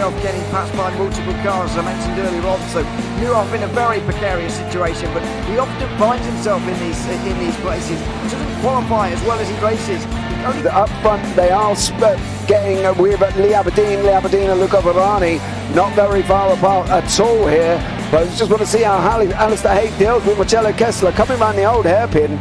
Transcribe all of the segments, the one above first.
himself getting passed by multiple cars, as I mentioned earlier on, so Nuoff in a very precarious situation, but he often finds himself in these places. He doesn't qualify as well as he races. Up front they are getting with Lee Aberdeen and Luca Varani not very far apart at all here, but I just want to see how Alistair Haig deals with Marcello Kessler coming around the old hairpin.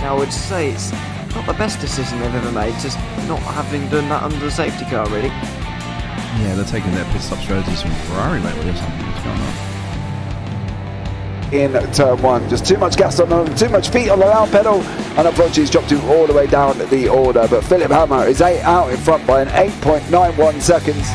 I would say it's not the best decision they've ever made, just not having done that under the safety car, really. Yeah, they're taking their pit stop strategies from Ferrari lately or something. What's going on? In turn one, just too much gas on them, too much feet on the down pedal, and unfortunately he's dropped him all the way down the order, but Philip Hammer is out in front by an 8.91 seconds.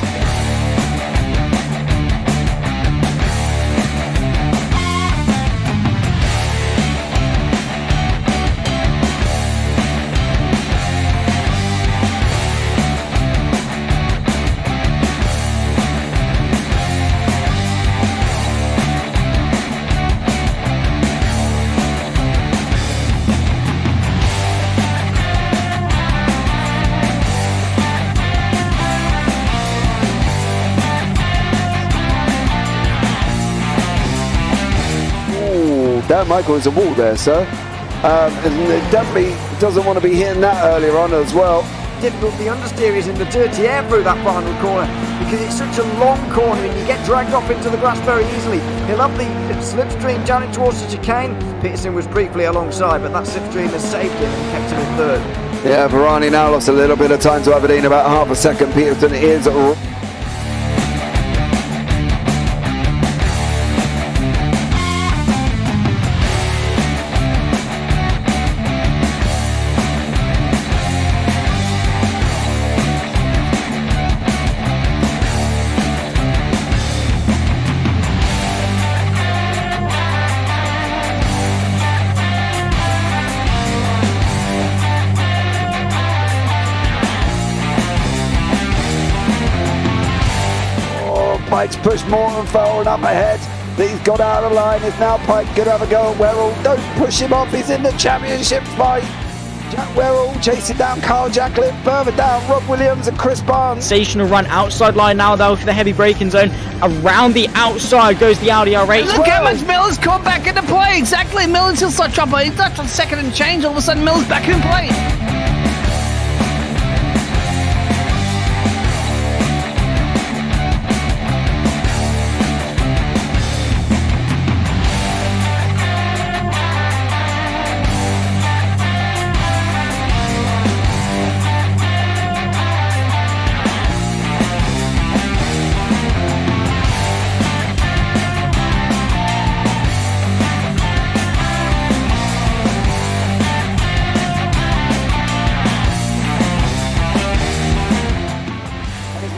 Dan Michael is a wall there, sir. And definitely doesn't want to be hitting that earlier on as well. Difficult, the understeer is in the dirty air through that final corner because it's such a long corner and you get dragged off into the grass very easily. He'll have the slipstream down in towards the chicane. Peterson was briefly alongside, but that slipstream has saved him and kept him in third. Yeah, Varani now lost a little bit of time to Aberdeen, about half a second. Peterson is Pike's pushed Morton forward up ahead. He's got out of line. It's now Pike going to have a go at Werrell. Don't push him off. He's in the championship fight. Jack Werrell chasing down Carl Jacklin. Further down, Rob Williams and Chris Barnes. Sensational run outside line now though for the heavy braking zone. Around the outside goes the Audi R8. Look how much Miller's come back into play. Exactly. Miller's still start trouble. He's not on second and change. All of a sudden Miller's back in play.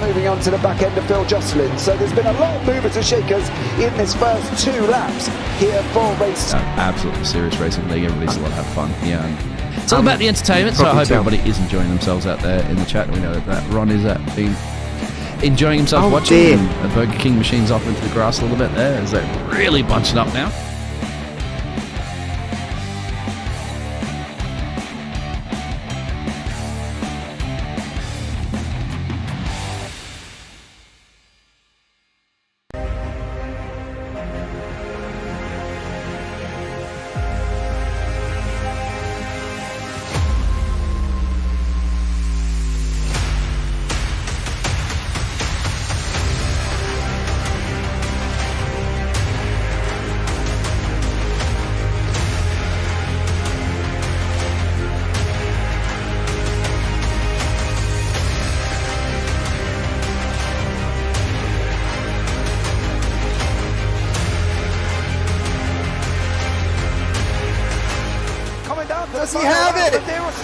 Moving on to the back end of Phil Jocelyn. So there's been a lot of movers and shakers in this first 2 laps here for race. Absolutely serious racing league. Everybody's a lot have fun. Yeah, and It's all about the entertainment, so I hope everybody is enjoying themselves out there in the chat. We know that Ron is been enjoying himself watching. And the Burger King machine's off into the grass a little bit there as they're really bunching up now.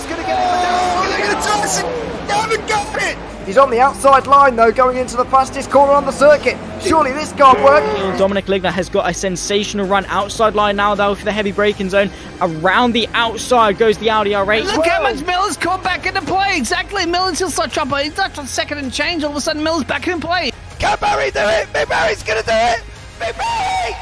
going to get it. Oh, look at the Tyson. They haven't got it. He's on the outside line though, going into the fastest corner on the circuit. Surely this can't work. Dominic Ligner has got a sensational run outside line now though for the heavy braking zone. Around the outside goes the Audi R8. Look how much Miller's caught back into play. Exactly. Miller's still such chopper. He's not on second and change. All of a sudden, Miller's back in play. Can Barry do it? Big Barry's going to do it. Big Barry.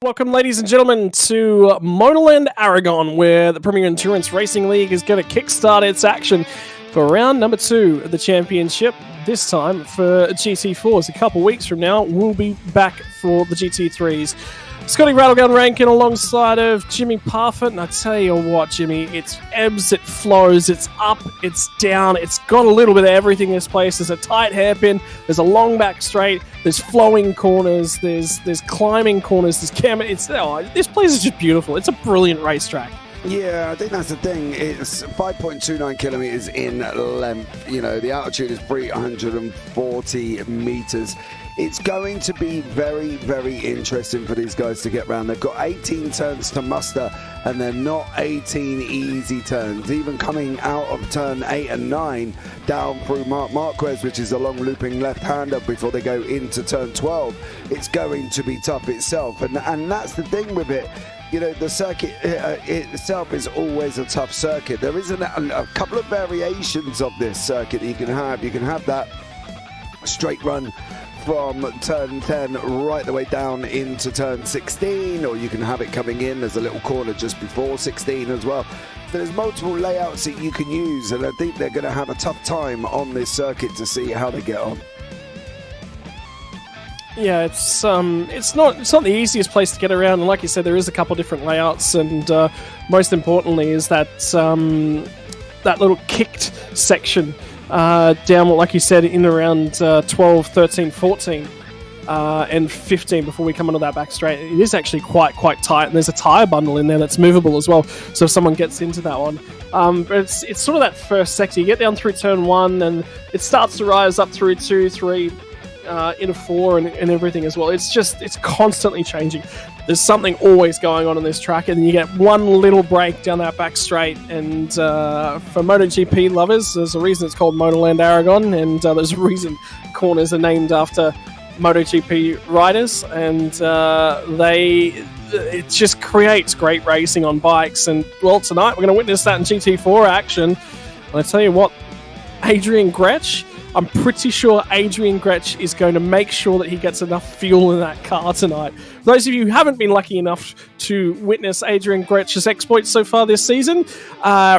Welcome, ladies and gentlemen, to MotorLand Aragón, where the Premier Endurance Racing League is going to kickstart its action for round number 2 of the championship. This time for GT4s. A couple weeks from now, we'll be back for the GT3s. Scotty Rattlegun Rankin alongside of Jimmy Parfitt, and I tell you what, Jimmy, it's ebbs, it flows, it's up, it's down, it's got a little bit of everything in this place. There's a tight hairpin, there's a long back straight, there's flowing corners, there's climbing corners, there's this place is just beautiful. It's a brilliant racetrack. Yeah, I think that's the thing. It's 5.29 kilometers in length. You know, the altitude is 340 meters. It's going to be very, very interesting for these guys to get around. They've got 18 turns to muster, and they're not 18 easy turns. Even coming out of turn 8 and 9 down through Marquez, which is a long looping left-hander before they go into turn 12, it's going to be tough itself. And that's the thing with it. You know, the circuit itself is always a tough circuit. There is a couple of variations of this circuit that you can have. You can have that straight run from turn 10 right the way down into turn 16, or you can have it coming in. There's a little corner just before 16 as well. So there's multiple layouts that you can use, and I think they're going to have a tough time on this circuit to see how they get on. Yeah, it's not the easiest place to get around, and like you said, there is a couple different layouts, and most importantly is that that little kicked section down, like you said, in around 12, 13, 14, and 15 before we come onto that back straight. It is actually quite tight, and there's a tyre bundle in there that's movable as well, so if someone gets into that one. But it's sort of that first sector. You get down through turn 1, and it starts to rise up through 2, 3, into 4 and everything as well. It's constantly changing. There's something always going on this track, and then you get one little break down that back straight. And for MotoGP lovers, there's a reason it's called MotorLand Aragón, and there's a reason corners are named after MotoGP riders, and it just creates great racing on bikes. And well, tonight we're going to witness that in GT4 action. And I tell you what, I'm pretty sure Adrian Gretsch is going to make sure that he gets enough fuel in that car tonight. For those of you who haven't been lucky enough to witness Adrian Gretsch's exploits so far this season,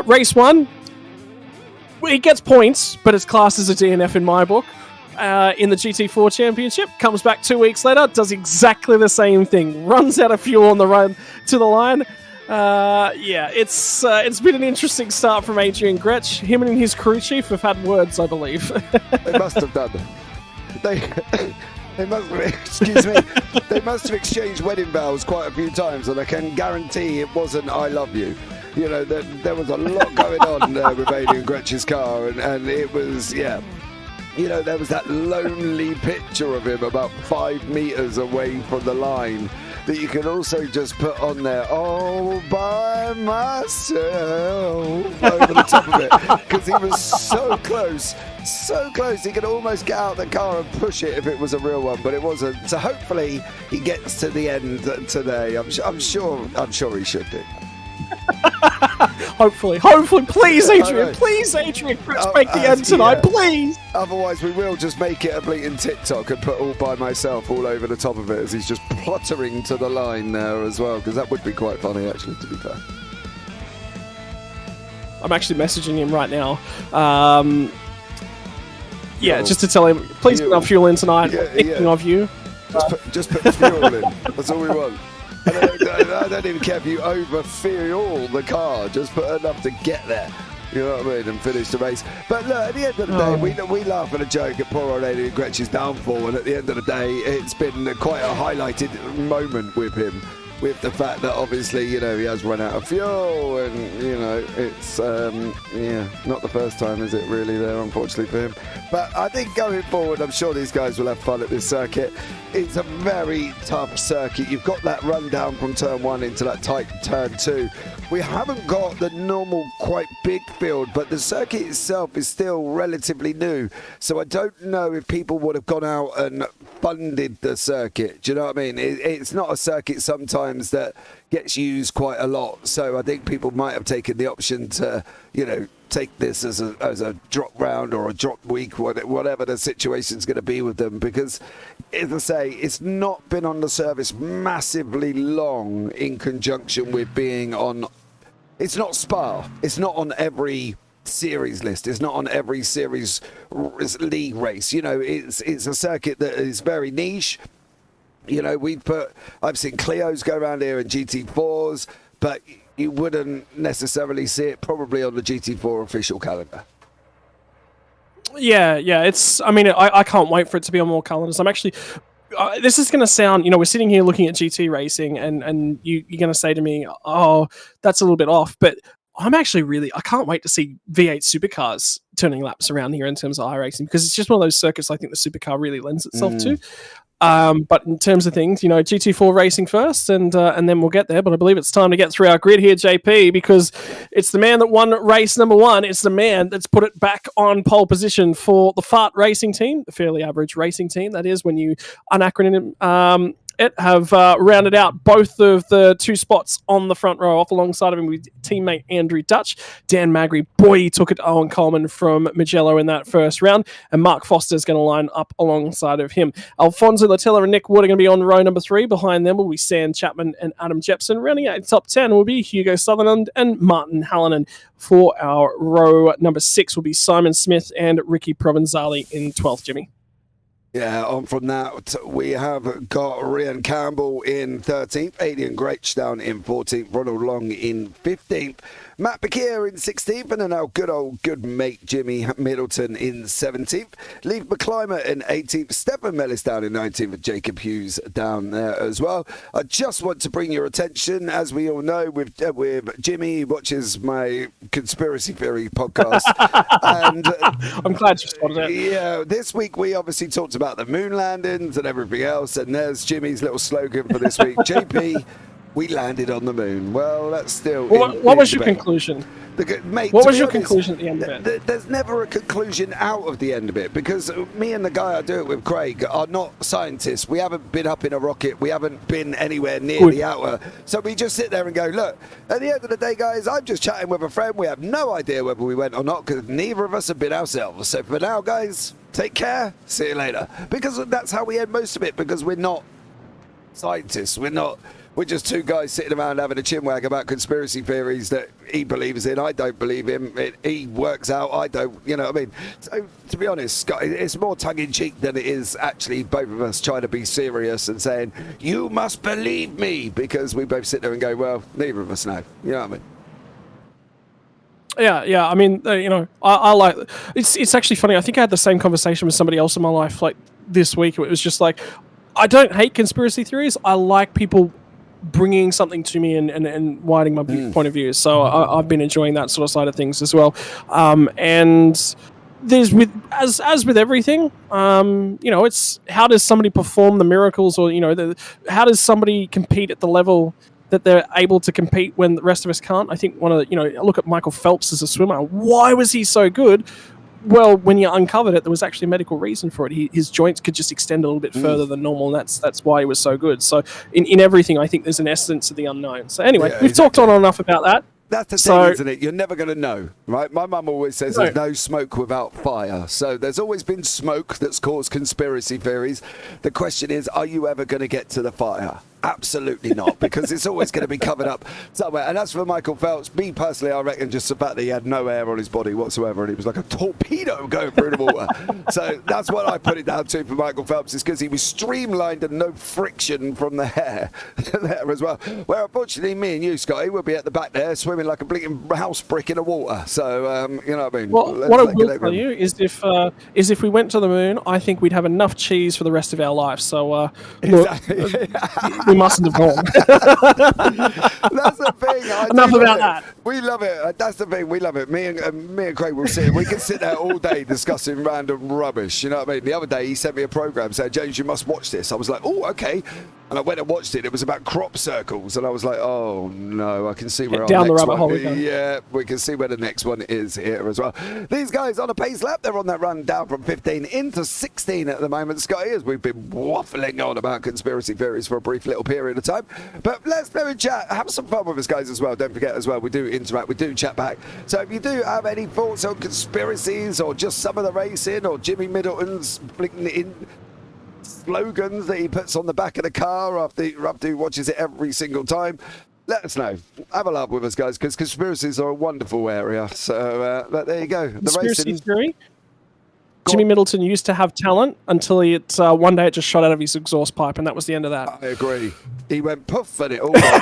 race 1, he gets points, but it's classed as a DNF in my book. In the GT4 Championship, comes back 2 weeks later, does exactly the same thing, runs out of fuel on the run to the line. It's been an interesting start from Adrian Gretsch. Him and his crew chief have had words, I believe. They must have done. They must have, excuse me. They must have exchanged wedding vows quite a few times, and I can guarantee it wasn't "I love you." You know, there was a lot going on with Adrian Gretsch's car, and it was, yeah. You know, there was that lonely picture of him about 5 meters away from the line that you can also just put on there, all by myself, over the top of it, because he was so close, he could almost get out the car and push it if it was a real one, but it wasn't. So hopefully he gets to the end today. I'm sure he should do. Hopefully, please, Adrian, let's make the end tonight, please. Otherwise, we will just make it a bleating TikTok and put all by myself all over the top of it as he's just plottering to the line there as well, because that would be quite funny, actually, to be fair. I'm actually messaging him right now. Just to tell him, please put our fuel in tonight. Thinking of you. Just put fuel in. That's all we want. I don't even care if you over-fuel the car, just put enough to get there. You know what I mean? And finish the race. But look, at the end of the day, we laugh at a joke at poor old Adrian Gretsch's downfall, and at the end of the day, it's been quite a highlighted moment with him. with the fact that obviously, he has run out of fuel, and it's not the first time, is it really, there, unfortunately for him. But I think going forward, I'm sure these guys will have fun at this circuit. It's a very tough circuit. You've got that run down from turn 1 into that tight turn 2. We haven't got the normal quite big field, but the circuit itself is still relatively new. So I don't know if people would have gone out and funded the circuit. Do you know what I mean? It's not a circuit sometimes that gets used quite a lot. So I think people might have taken the option to, take this as a drop round or a drop week, whatever the situation's going to be with them. Because, as I say, it's not been on the service massively long in conjunction with being on. It's not Spa. It's not on every series list. It's not on every series league race. It's a circuit that is very niche. I've seen Clios go around here in GT4s, but you wouldn't necessarily see it probably on the GT4 official calendar. Yeah. I can't wait for it to be on more calendars. I'm actually. This is going to sound, we're sitting here looking at GT racing, and you're going to say to me, oh, that's a little bit off. But I'm actually I can't wait to see V8 supercars turning laps around here in terms of iRacing, because it's just one of those circuits I think the supercar really lends itself to. But in terms of things, GT4 racing first, and then we'll get there. But I believe it's time to get through our grid here, JP, because it's the man that won race number 1. It's the man that's put it back on pole position for the Fart Racing team, the fairly average racing team, that is, when you unacronym have rounded out both of the 2 spots on the front row off alongside of him with teammate Andrew Dutch. Dan Magri, boy, he took it to Owen Coleman from Mugello in that first round, and Mark Foster's going to line up alongside of him. Alfonso Latella and Nick Wood are going to be on row number 3. Behind them will be Sam Chapman and Adam Jepson. Rounding out in top 10 will be Hugo Sutherland and Martin Hallinan. For our row number 6 will be Simon Smith and Ricky Provenzali in 12th, Jimmy. Yeah, on from that, we have got Ryan Campbell in 13th, Adrian Greich down in 14th, Ronald Long in 15th, Matt Bakir in 16th, and then our good mate Jimmy Middleton in 17th, Lee McClimer in 18th, Stefan Mellis down in 19th, and Jacob Hughes down there as well. I just want to bring your attention, as we all know, with Jimmy, he watches my conspiracy theory podcast. And I'm glad you spotted it. Yeah, this week we obviously talked about the moon landings and everything else, and there's Jimmy's little slogan for this week. JP, we landed on the moon. Well, that's still. What was your conclusion? What was your conclusion at the end of it? There's never a conclusion out of the end of it, because me and the guy I do it with, Craig, are not scientists. We haven't been up in a rocket. We haven't been anywhere near the outer. So we just sit there and go, look, at the end of the day, guys, I'm just chatting with a friend. We have no idea whether we went or not, because neither of us have been ourselves. So for now, guys, take care. See you later. Because that's how we end most of it, because we're not scientists. We're just 2 guys sitting around having a chinwag about conspiracy theories that he believes in. I don't believe him. He works out. I don't. You know what I mean? So, to be honest, Scott, it's more tongue-in-cheek than it is actually both of us trying to be serious and saying, you must believe me, because we both sit there and go, well, neither of us know. You know what I mean? Yeah. I mean, I like. It's actually funny. I think I had the same conversation with somebody else in my life like this week. It was just like, I don't hate conspiracy theories. I like people bringing something to me and widening my point of view. So I've been enjoying that sort of side of things as well. And there's as with everything, it's how does somebody perform the miracles, or how does somebody compete at the level that they're able to compete when the rest of us can't. I think look at Michael Phelps as a swimmer. Why was he so good? Well, when you uncovered it, there was actually a medical reason for it. His joints could just extend a little bit further than normal, and that's why he was so good. So in everything, I think there's an essence of the unknown. So anyway, we've talked on enough about that. That's the thing, isn't it? You're never going to know, right? My mum always says there's no smoke without fire. So there's always been smoke that's caused conspiracy theories. The question is, are you ever going to get to the fire? Absolutely not, because it's always going to be covered up somewhere. And as for Michael Phelps, me personally, I reckon just the fact that he had no air on his body whatsoever, and he was like a torpedo going through the water. So that's what I put it down to for Michael Phelps, is because he was streamlined and no friction from the hair there as well. Where unfortunately, me and you, Scotty, will be at the back there swimming like a blinking house brick in the water. So you know what I mean. Well, what I will tell you is if we went to the moon, I think we'd have enough cheese for the rest of our lives. So look. probably mustn't have gone. That's the thing. Enough about that. We love it. That's the thing. We love it. Me and Craig will sit. We can sit there all day discussing random rubbish. You know what I mean? The other day he sent me a program saying, "James, you must watch this." I was like, "Oh, okay." And I went and watched it. It was about crop circles, and I was like, "Oh no, I can see where our down the next rabbit one." hole. Yeah, we can see where the next one is here as well. These guys on a pace lap. They're on that run down from 15 into 16 at the moment, Scotty, as we've been waffling on about conspiracy theories for a brief little period of time. But let's play and chat. Have some fun with us, guys, as well. Don't forget as well, we do interact, we do chat back. So if you do have any thoughts on conspiracies or just some of the racing or Jimmy Middleton's blinking in slogans that he puts on the back of the car after he watches it every single time, let us know. Have a laugh with us, guys, because conspiracies are a wonderful area. So but there you go. The Conspiracy racing. theory. Jimmy Middleton used to have talent until one day it just shot out of his exhaust pipe, and that was the end of that. I agree. He went poof and it all gone.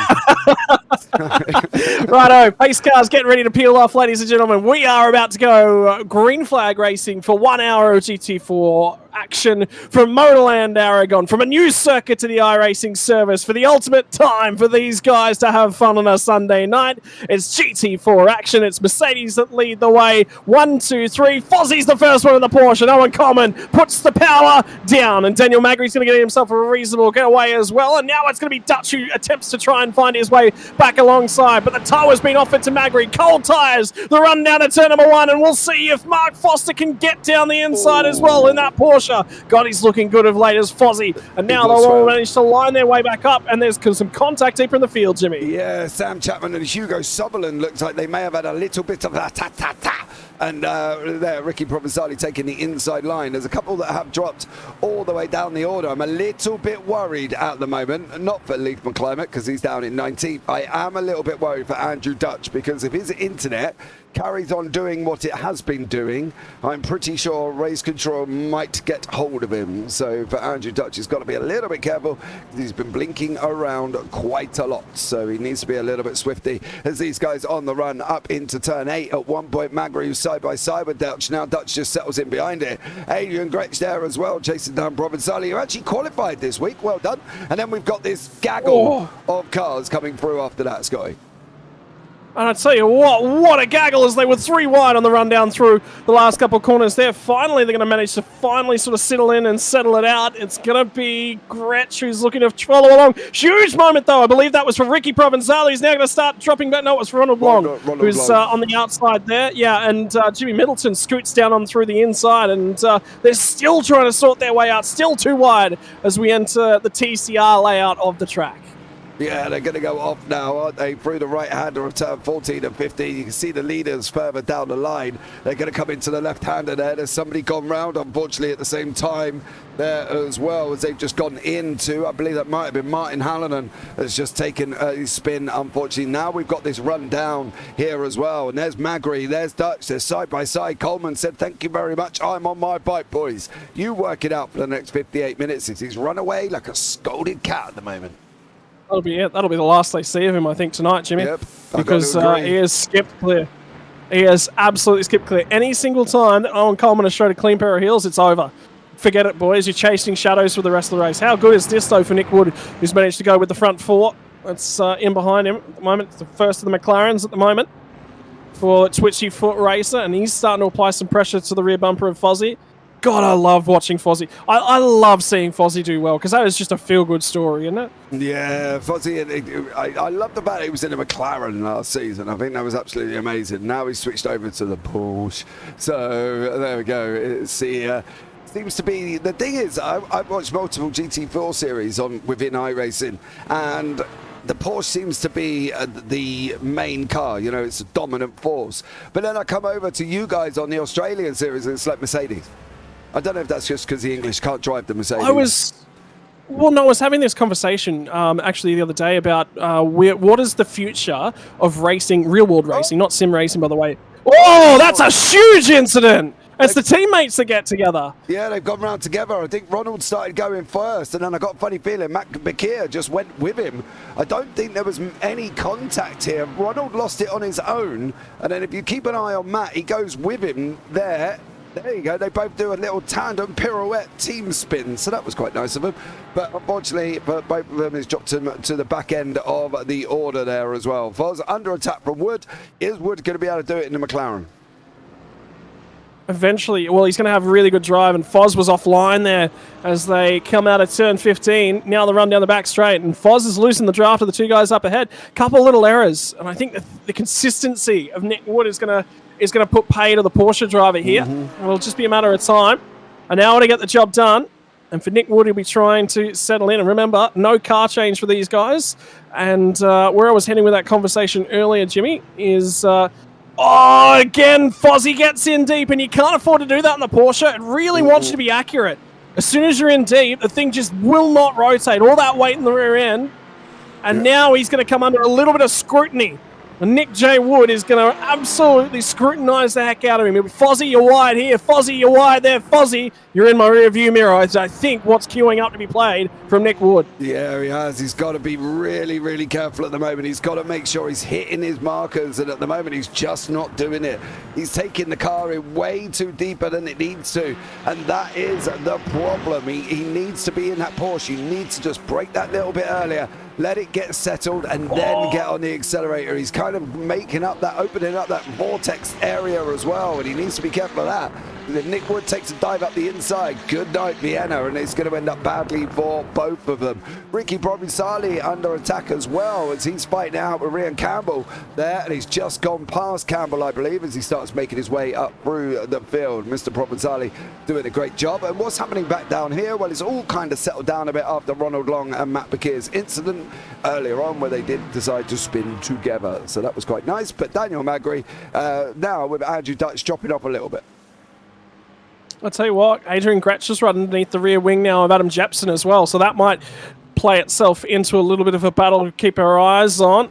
Righto, pace cars getting ready to peel off, ladies and gentlemen. We are about to go green flag racing for 1 hour of GT4 action from MotorLand Aragón, from a new circuit to the iRacing service, for the ultimate time for these guys to have fun on a Sunday night. It's GT4 action. It's Mercedes that lead the way. 1, 2, 3. Fozzie's the first one in the Porsche, and Owen Coleman puts the power down, and Daniel Magri's going to get himself a reasonable getaway as well, and now it's going to be Dutch who attempts to try and find his way back alongside, but the tyre has been offered to Magri. Cold tyres, the run down to turn number 1, and we'll see if Mark Foster can get down the inside as well in that Porsche. God, he's looking good of late as Fozzie, and now they'll all manage to line their way back up, and there's some contact deeper in the field, Jimmy. Yeah, Sam Chapman and Hugo Sutherland looks like they may have had a little bit of a ta-ta-ta. And there, Ricky Provenzali taking the inside line. There's a couple that have dropped all the way down the order. I'm a little bit worried at the moment, not for Leith McClimate because he's down in 19th. I am a little bit worried for Andrew Dutch because if his internet carries on doing what it has been doing, I'm pretty sure Race Control might get hold of him. So for Andrew Dutch, he's got to be a little bit careful because he's been blinking around quite a lot. So he needs to be a little bit swifty as these guys on the run up into turn 8. At one point, Magri was side by side with Dutch. Now Dutch just settles in behind it. Adrian Gretsch there as well, chasing down Provenzali, who actually qualified this week. Well done. And then we've got this gaggle of cars coming through after that, Scotty. And I tell you what a gaggle as they were 3 wide on the run down through the last couple of corners there. Finally, they're going to manage to finally sort of settle in and settle it out. It's going to be Gretsch who's looking to follow along. Huge moment, though. I believe that was for Ricky Provenzali. He's now going to start dropping back. No, it was for Ronald Long, who's on the outside there. Yeah, and Jimmy Middleton scoots down on through the inside, and they're still trying to sort their way out. Still too wide as we enter the TCR layout of the track. Yeah, they're going to go off now, aren't they? Through the right-hander of turn 14 and 15. You can see the leaders further down the line. They're going to come into the left-hander there. There's somebody gone round, unfortunately, at the same time there as well, as they've just gone into, I believe that might have been Martin Hallinan has just taken a spin, unfortunately. Now we've got this run down here as well. And there's Magri, there's Dutch, they're side by side. Coleman said, "Thank you very much. I'm on my bike, boys. You work it out for the next 58 minutes. He's run away like a scolded cat at the moment." That'll be it. That'll be the last they see of him, I think, tonight, Jimmy. Yep, because he has skipped clear. He has absolutely skipped clear. Any single time that Owen Coleman has showed a clean pair of heels, it's over. Forget it, boys. You're chasing shadows for the rest of the race. How good is this, though, for Nick Wood, who's managed to go with the front 4? It's in behind him at the moment. It's the first of the McLarens at the moment for Twitchy Foot Racer, and he's starting to apply some pressure to the rear bumper of Fozzie. God, I love watching Fozzie. I love seeing Fozzie do well, because that is just a feel-good story, isn't it? Yeah, Fozzie, I love the fact he was in a McLaren last season. I think that was absolutely amazing. Now he's switched over to the Porsche. So, there we go. It's seems to be... The thing is, I've watched multiple GT4 series within iRacing, and the Porsche seems to be the main car. You know, it's a dominant force. But then I come over to you guys on the Australian series, and it's like Mercedes. I don't know if that's just because the English can't drive the Mercedes. I was having this conversation actually the other day about what is the future of racing, real-world racing, not sim racing, by the way. Oh, that's a huge incident! It's the teammates that get together. Yeah, they've gone round together. I think Ronald started going first, and then I got a funny feeling Matt Bakir just went with him. I don't think there was any contact here. Ronald lost it on his own, and then if you keep an eye on Matt, he goes with him there. There you go. They both do a little tandem pirouette team spin, so that was quite nice of them. But unfortunately, both of them has dropped him to the back end of the order there as well. Foz under attack from Wood. Is Wood going to be able to do it in the McLaren? Eventually, well, he's going to have a really good drive, and Foz was offline there as they come out of turn 15. Now they run down the back straight, and Foz is losing the draft of the two guys up ahead. Couple of little errors, and I think the consistency of Nick Wood is going to put pay to the Porsche driver here. It'll just be a matter of time. And now to get the job done, and for Nick Wood, he'll be trying to settle in. And remember, no car change for these guys. And where I was heading with that conversation earlier, Jimmy, is... again, Fozzie gets in deep, and you can't afford to do that in the Porsche. It really wants you to be accurate. As soon as you're in deep, the thing just will not rotate. All that weight in the rear end. And now he's going to come under a little bit of scrutiny. And Nick J. Wood is going to absolutely scrutinise the heck out of him. Fozzie, you're wide here. Fozzie, you're wide there. Fozzie, you're in my rear view mirror. I think what's queuing up to be played from Nick Wood. Yeah, he has. He's got to be really, really careful at the moment. He's got to make sure he's hitting his markers, and at the moment he's just not doing it. He's taking the car in way too deeper than it needs to, and that is the problem. He needs to be in that Porsche. He needs to just brake that little bit earlier, let it get settled, and then get on the accelerator. He's kind of opening up that vortex area as well, and he needs to be careful of that. If Nick Wood takes a dive up the inside, good night Vienna, and it's going to end up badly for both of them. Ricky Provenzali under attack as well, as he's fighting out with Ryan Campbell there, and he's just gone past Campbell, I believe, as he starts making his way up through the field. Mr. Provenzali doing a great job. And what's happening back down here? Well, it's all kind of settled down a bit after Ronald Long and Matt Bakir's incident earlier on, where they did decide to spin together, so that was quite nice. But Daniel Magri now with Andrew Dutch dropping off a little bit. I'll tell you what, Adrian Gretsch is right underneath the rear wing now of Adam Jepson as well, so that might play itself into a little bit of a battle to keep our eyes on.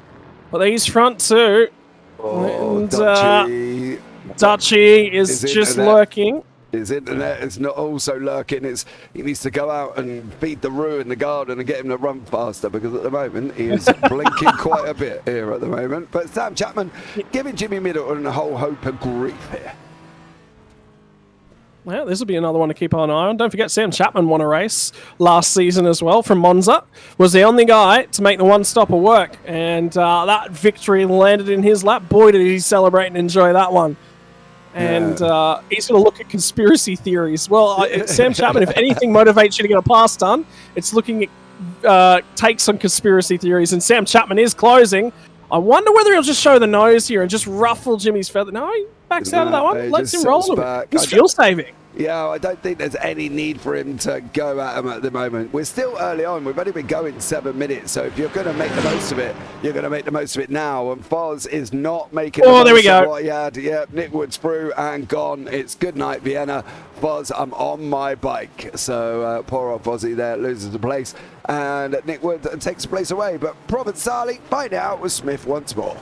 But these front two, and Dutchy is just lurking. His internet is not also lurking. He needs to go out and feed the Roo in the garden and get him to run faster, because at the moment he is blinking quite a bit here at the moment. But Sam Chapman giving Jimmy Middleton a whole hope of grief here. Well, this will be another one to keep an eye on. Don't forget, Sam Chapman won a race last season as well from Monza. Was the only guy to make the one-stopper work. And that victory landed in his lap. Boy, did he celebrate and enjoy that one. And he's going to look at conspiracy theories. Well, Sam Chapman, if anything motivates you to get a pass done, it's looking at takes on conspiracy theories. And Sam Chapman is closing. I wonder whether he'll just show the nose here and just ruffle Jimmy's feather. No, he backs out of that one. Lets him roll him. He's fuel saving. Yeah, I don't think there's any need for him to go at him at the moment. We're still early on. We've only been going 7 minutes. So if you're going to make the most of it, you're going to make the most of it now. And Foz is not making the there we most go. of what he had. Yeah, Nick Wood's through and gone. It's good night, Vienna. Foz, I'm on my bike. So poor old Fozzie there loses the place. And Nick Wood takes the place away. But Provenzali find out with Smith once more.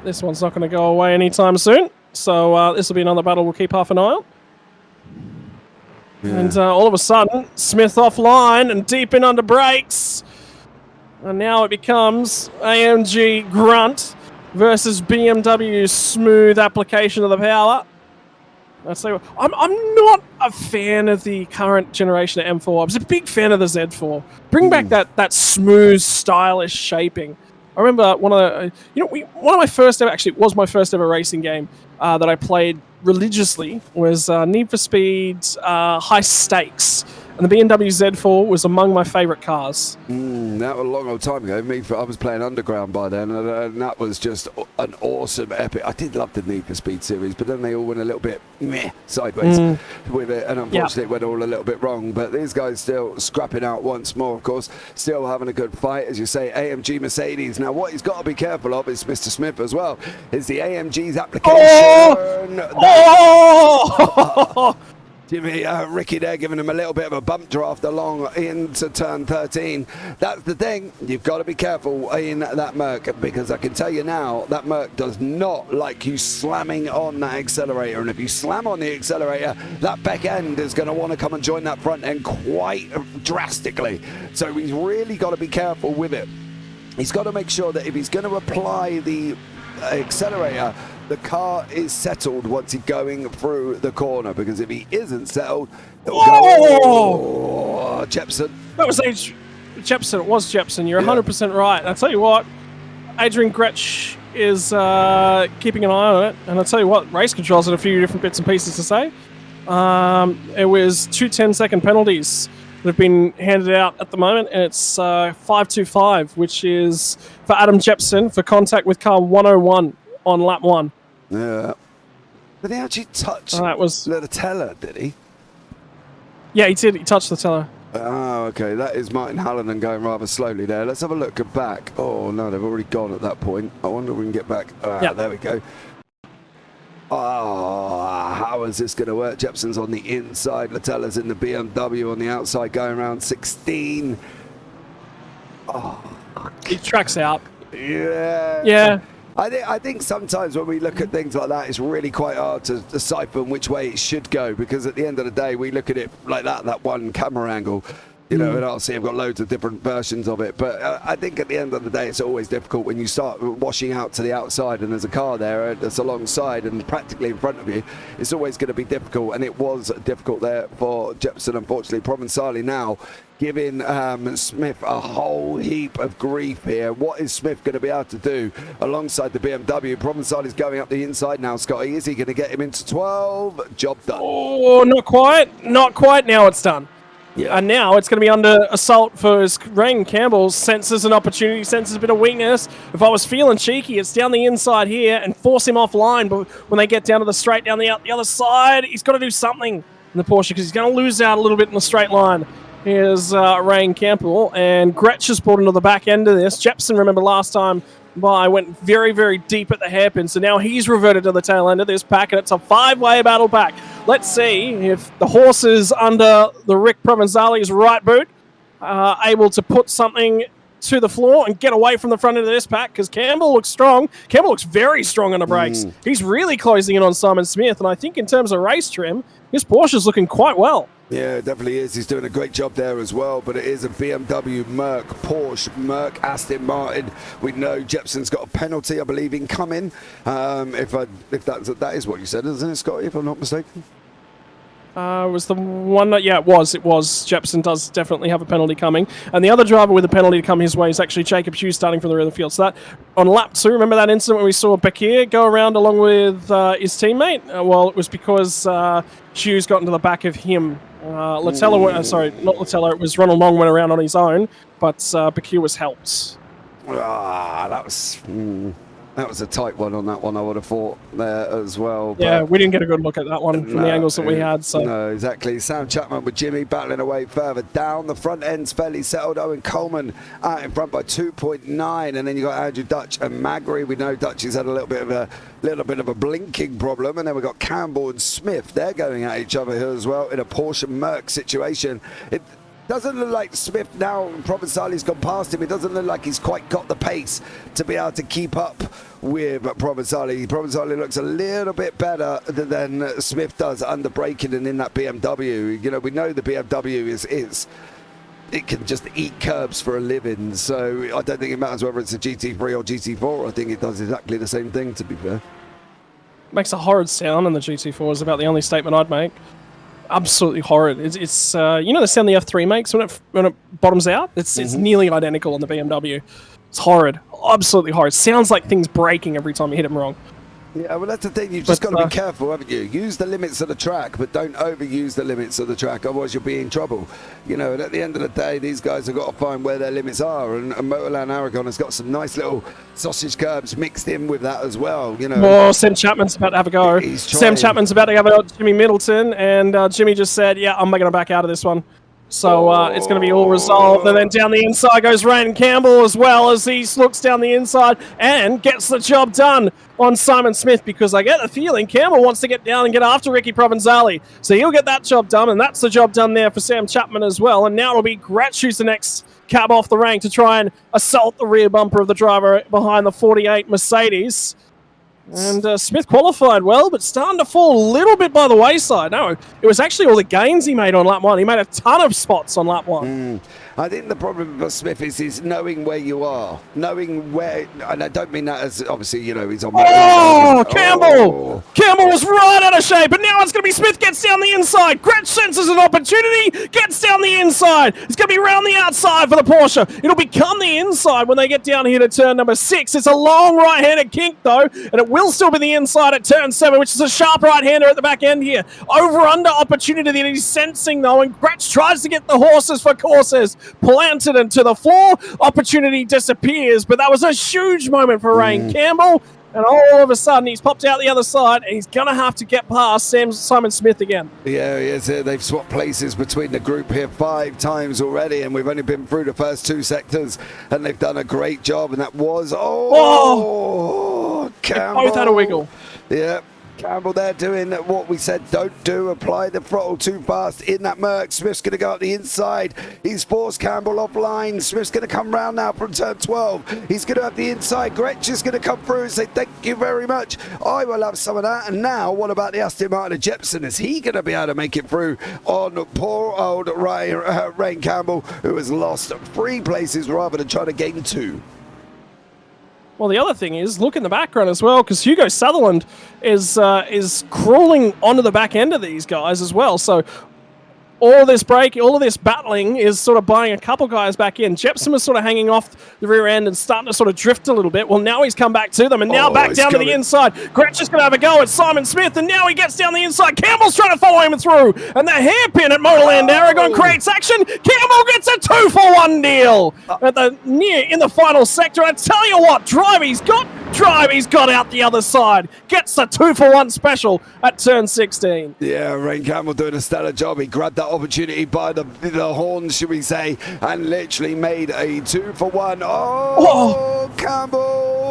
This one's not going to go away anytime soon. So this will be another battle we'll keep half an eye on. Yeah. And all of a sudden, Smith offline and deep in under brakes. And now it becomes AMG Grunt versus BMW smooth application of the power. I'll tell you what, I'm not a fan of the current generation of M4. I was a big fan of the Z4. Bring back that smooth, stylish shaping. I remember one of my first ever, actually it was my first ever racing game that I played religiously was Need for Speed High Stakes. And the BMW Z4 was among my favourite cars. That was a long old time ago. I was playing Underground by then, and that was just an awesome epic. I did love the Need for Speed series, but then they all went a little bit sideways with it, and unfortunately it went all a little bit wrong. But these guys still scrapping out once more, of course, still having a good fight, as you say, AMG Mercedes. Now, what he's got to be careful of is Mr. Smith as well, is the AMG's application. Jimmy, Ricky there giving him a little bit of a bump draft along into turn 13. That's the thing. You've got to be careful in that Merc, because I can tell you now, that Merc does not like you slamming on that accelerator. And if you slam on the accelerator, that back end is going to want to come and join that front end quite drastically. So he's really got to be careful with it. He's got to make sure that if he's going to apply the accelerator, the car is settled once he's going through the corner, because if he isn't settled, it'll go. Jepson. That was Jepson. It was Jepson. You're 100% right. And I'll tell you what, Adrian Gretsch is keeping an eye on it. And I'll tell you what, race controls had a few different bits and pieces to say. It was 2 10-second penalties that have been handed out at the moment, and it's 5.25, which is for Adam Jepson for contact with car 101 on lap 1. Yeah. Did he actually touch that was the teller, did he? Yeah, he did. He touched the teller. Oh, okay. That is Martin Hallinan going rather slowly there. Let's have a look back. Oh, no, they've already gone at that point. I wonder if we can get back. There we go. Oh, how is this going to work? Jepson's on the inside. Latella's in the BMW on the outside, going around 16. Oh, he tracks out. Yeah. Yeah. I think sometimes when we look at things like that, it's really quite hard to decipher which way it should go, because at the end of the day, we look at it like that one camera angle. You know, and obviously I've got loads of different versions of it, but I think at the end of the day, it's always difficult when you start washing out to the outside and there's a car there that's alongside and practically in front of you. It's always going to be difficult, and it was difficult there for Jepson, unfortunately. Provenzali now giving Smith a whole heap of grief here. What is Smith going to be able to do alongside the BMW? Provenzali's going up the inside now, Scotty. Is he going to get him into 12? Job done. Oh, not quite. Not quite. Now it's done. Yeah. And now it's going to be under assault for Rain Campbell. Senses an opportunity, senses a bit of weakness. If I was feeling cheeky, it's down the inside here and force him offline. But when they get down to the straight down the other side, he's got to do something in the Porsche, because he's going to lose out a little bit in the straight line. Here's Rain Campbell, and Gretsch is brought into the back end of this. Jepson, remember last time by, went very, very deep at the hairpin, so now he's reverted to the tail end of this pack, and it's a 5-way battle back. Let's see if the horses under the Rick Provenzali's right boot are able to put something to the floor and get away from the front end of this pack, because Campbell looks strong. Campbell looks very strong on the brakes. He's really closing in on Simon Smith, and I think in terms of race trim, his Porsche's looking quite well. Yeah, it definitely is. He's doing a great job there as well, but it is a BMW, Merc, Porsche, Merc, Aston Martin. We know Jepson's got a penalty, I believe, incoming. If that is what you said, isn't it, Scotty, if I'm not mistaken? Was the one that, yeah, it was. Jepson does definitely have a penalty coming. And the other driver with a penalty to come his way is actually Jacob Hughes, starting from the rear of the field. So that, on lap 2, remember that incident when we saw Bakir go around along with his teammate? Well, it was because Hughes got into the back of him. Sorry, not Latella, it was Ronald Long went around on his own, but Bakir was helped. That was a tight one on that one, I would have thought there as well. Yeah, we didn't get a good look at that one from the angles that we had. So. No, exactly. Sam Chapman with Jimmy battling away further down. The front end's fairly settled. Owen Coleman out in front by 2.9, and then you got Andrew Dutch and Magri. We know Dutch has had a little bit of a blinking problem, and then we got Campbell and Smith. They're going at each other here as well in a Porsche Merc situation. It doesn't look like Smith now, Provenzali's gone past him. It doesn't look like he's quite got the pace to be able to keep up with Provenzali. Provenzali looks a little bit better than Smith does under braking and in that BMW. You know, we know the BMW is it can just eat curbs for a living, so I don't think it matters whether it's a GT3 or GT4. I think it does exactly the same thing, to be fair. Makes a horrid sound, and the GT4 is about the only statement I'd make. Absolutely horrid. It's you know the sound the F3 makes when it bottoms out? It's nearly identical on the BMW. It's horrid. Absolutely horrid. Sounds like things breaking every time you hit them wrong. Yeah, well, that's the thing. You've just got to be careful, haven't you? Use the limits of the track, but don't overuse the limits of the track, otherwise you'll be in trouble. You know, and at the end of the day, these guys have got to find where their limits are, and MotorLand Aragón has got some nice little sausage curbs mixed in with that as well, you know. Oh, Sam Chapman's about to have a go. Sam Chapman's about to have a go at Jimmy Middleton, and Jimmy just said, yeah, I'm going to back out of this one. So it's going to be all resolved. And then down the inside goes Rain Campbell, as well as he looks down the inside and gets the job done on Simon Smith, because I get the feeling Campbell wants to get down and get after Ricky Provenzali. So he'll get that job done, and that's the job done there for Sam Chapman as well. And now it'll be Gretsch who's the next cab off the rank to try and assault the rear bumper of the driver behind the 48 Mercedes. And Smith qualified well, but starting to fall a little bit by the wayside. No, it was actually all the gains he made on lap 1. He made a ton of spots on lap 1. I think the problem for Smith is knowing where you are, knowing where, and I don't mean that as obviously, you know, he's on. Oh, Campbell! Campbell was right out of shape, and now it's going to be Smith gets down the inside. Gretsch senses an opportunity, gets down the inside. It's going to be round the outside for the Porsche. It'll become the inside when they get down here to turn number 6. It's a long right-handed kink, though, and it will still be the inside at turn 7, which is a sharp right-hander at the back end here. Over-under opportunity that he's sensing, though, and Gretsch tries to get the horses for courses. Planted into the floor. Opportunity disappears, but that was a huge moment for Ryan Campbell. And all of a sudden, he's popped out the other side, and he's going to have to get past Simon Smith again. Yeah, he is. They've swapped places between the group here 5 times already, and we've only been through the first 2 sectors, and they've done a great job, and that was... Campbell. They both had a wiggle. Yeah. Campbell there doing what we said don't do, apply the throttle too fast in that Merc. Smith's going to go up the inside. He's forced Campbell offline. Smith's going to come round now from turn 12. He's going to have the inside. Gretsch is going to come through and say thank you very much. I will have some of that. And now what about the Aston Martin of Jepson? Is he going to be able to make it through on poor old Ryan Campbell, who has lost 3 places rather than trying to gain 2? Well, the other thing is, look in the background as well, because Hugo Sutherland is crawling onto the back end of these guys as well. So all of this battling is sort of buying a couple guys back in. Jepson was sort of hanging off the rear end and starting to sort of drift a little bit. Well, now he's come back to them, and now back down to the inside. Gretsch is going to have a go at Simon Smith, and now he gets down the inside. Campbell's trying to follow him through, and the hairpin at MotorLand Aragón creates action. Campbell gets a 2-for-1 deal in the final sector. I tell you what, drive he's got out the other side. Gets the 2-for-1 special at turn 16. Yeah, Ryan Campbell doing a stellar job. He grabbed that opportunity by the horn, should we say, and literally made a 2-for-1. Oh, Campbell!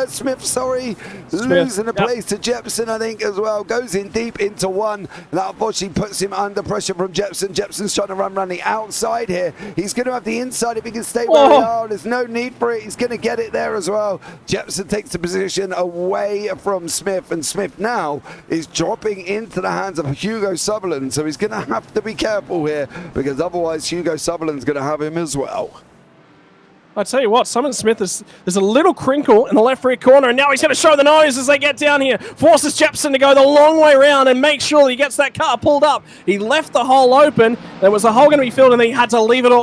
Smith, sorry. Losing the place to Jepson, I think, as well. Goes in deep into 1. That unfortunately puts him under pressure from Jepson. Jepson's trying to run around the outside here. He's going to have the inside if he can stay where they are. There's no need for it. He's going to get it there as well. Jepson takes the position away from Smith, and Smith now is dropping into the hands of Hugo Sutherland, so he's going to have to be careful here, because otherwise Hugo Sutherland's going to have him as well. I tell you what, Simon Smith, there's a little crinkle in the left rear corner, and now he's going to show the nose as they get down here. Forces Jepson to go the long way round and make sure he gets that car pulled up. He left the hole open. There was a hole going to be filled, and he had to leave it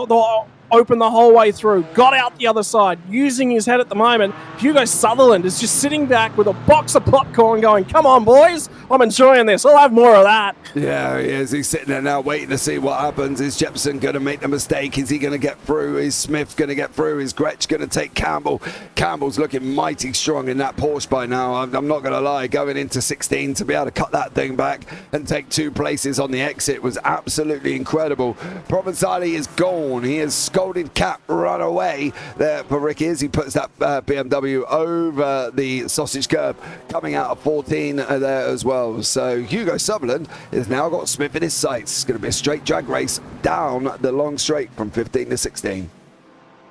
open the whole way through. Got out the other side, using his head at the moment. Hugo Sutherland is just sitting back with a box of popcorn going, come on, boys, I'm enjoying this. I'll have more of that. Yeah, he is. He's sitting there now waiting to see what happens. Is Jepson going to make the mistake? Is he going to get through? Is Smith going to get through? Is Gretsch going to take Campbell? Campbell's looking mighty strong in that Porsche by now. I'm not going to lie. Going into 16 to be able to cut that thing back and take 2 places on the exit was absolutely incredible. Provenzali is gone. He has scolded Cap run away there for Ricky as he puts that BMW over the sausage curb, coming out of 14 there as well. So Hugo Sutherland has now got Smith in his sights. It's going to be a straight drag race down the long straight from 15 to 16.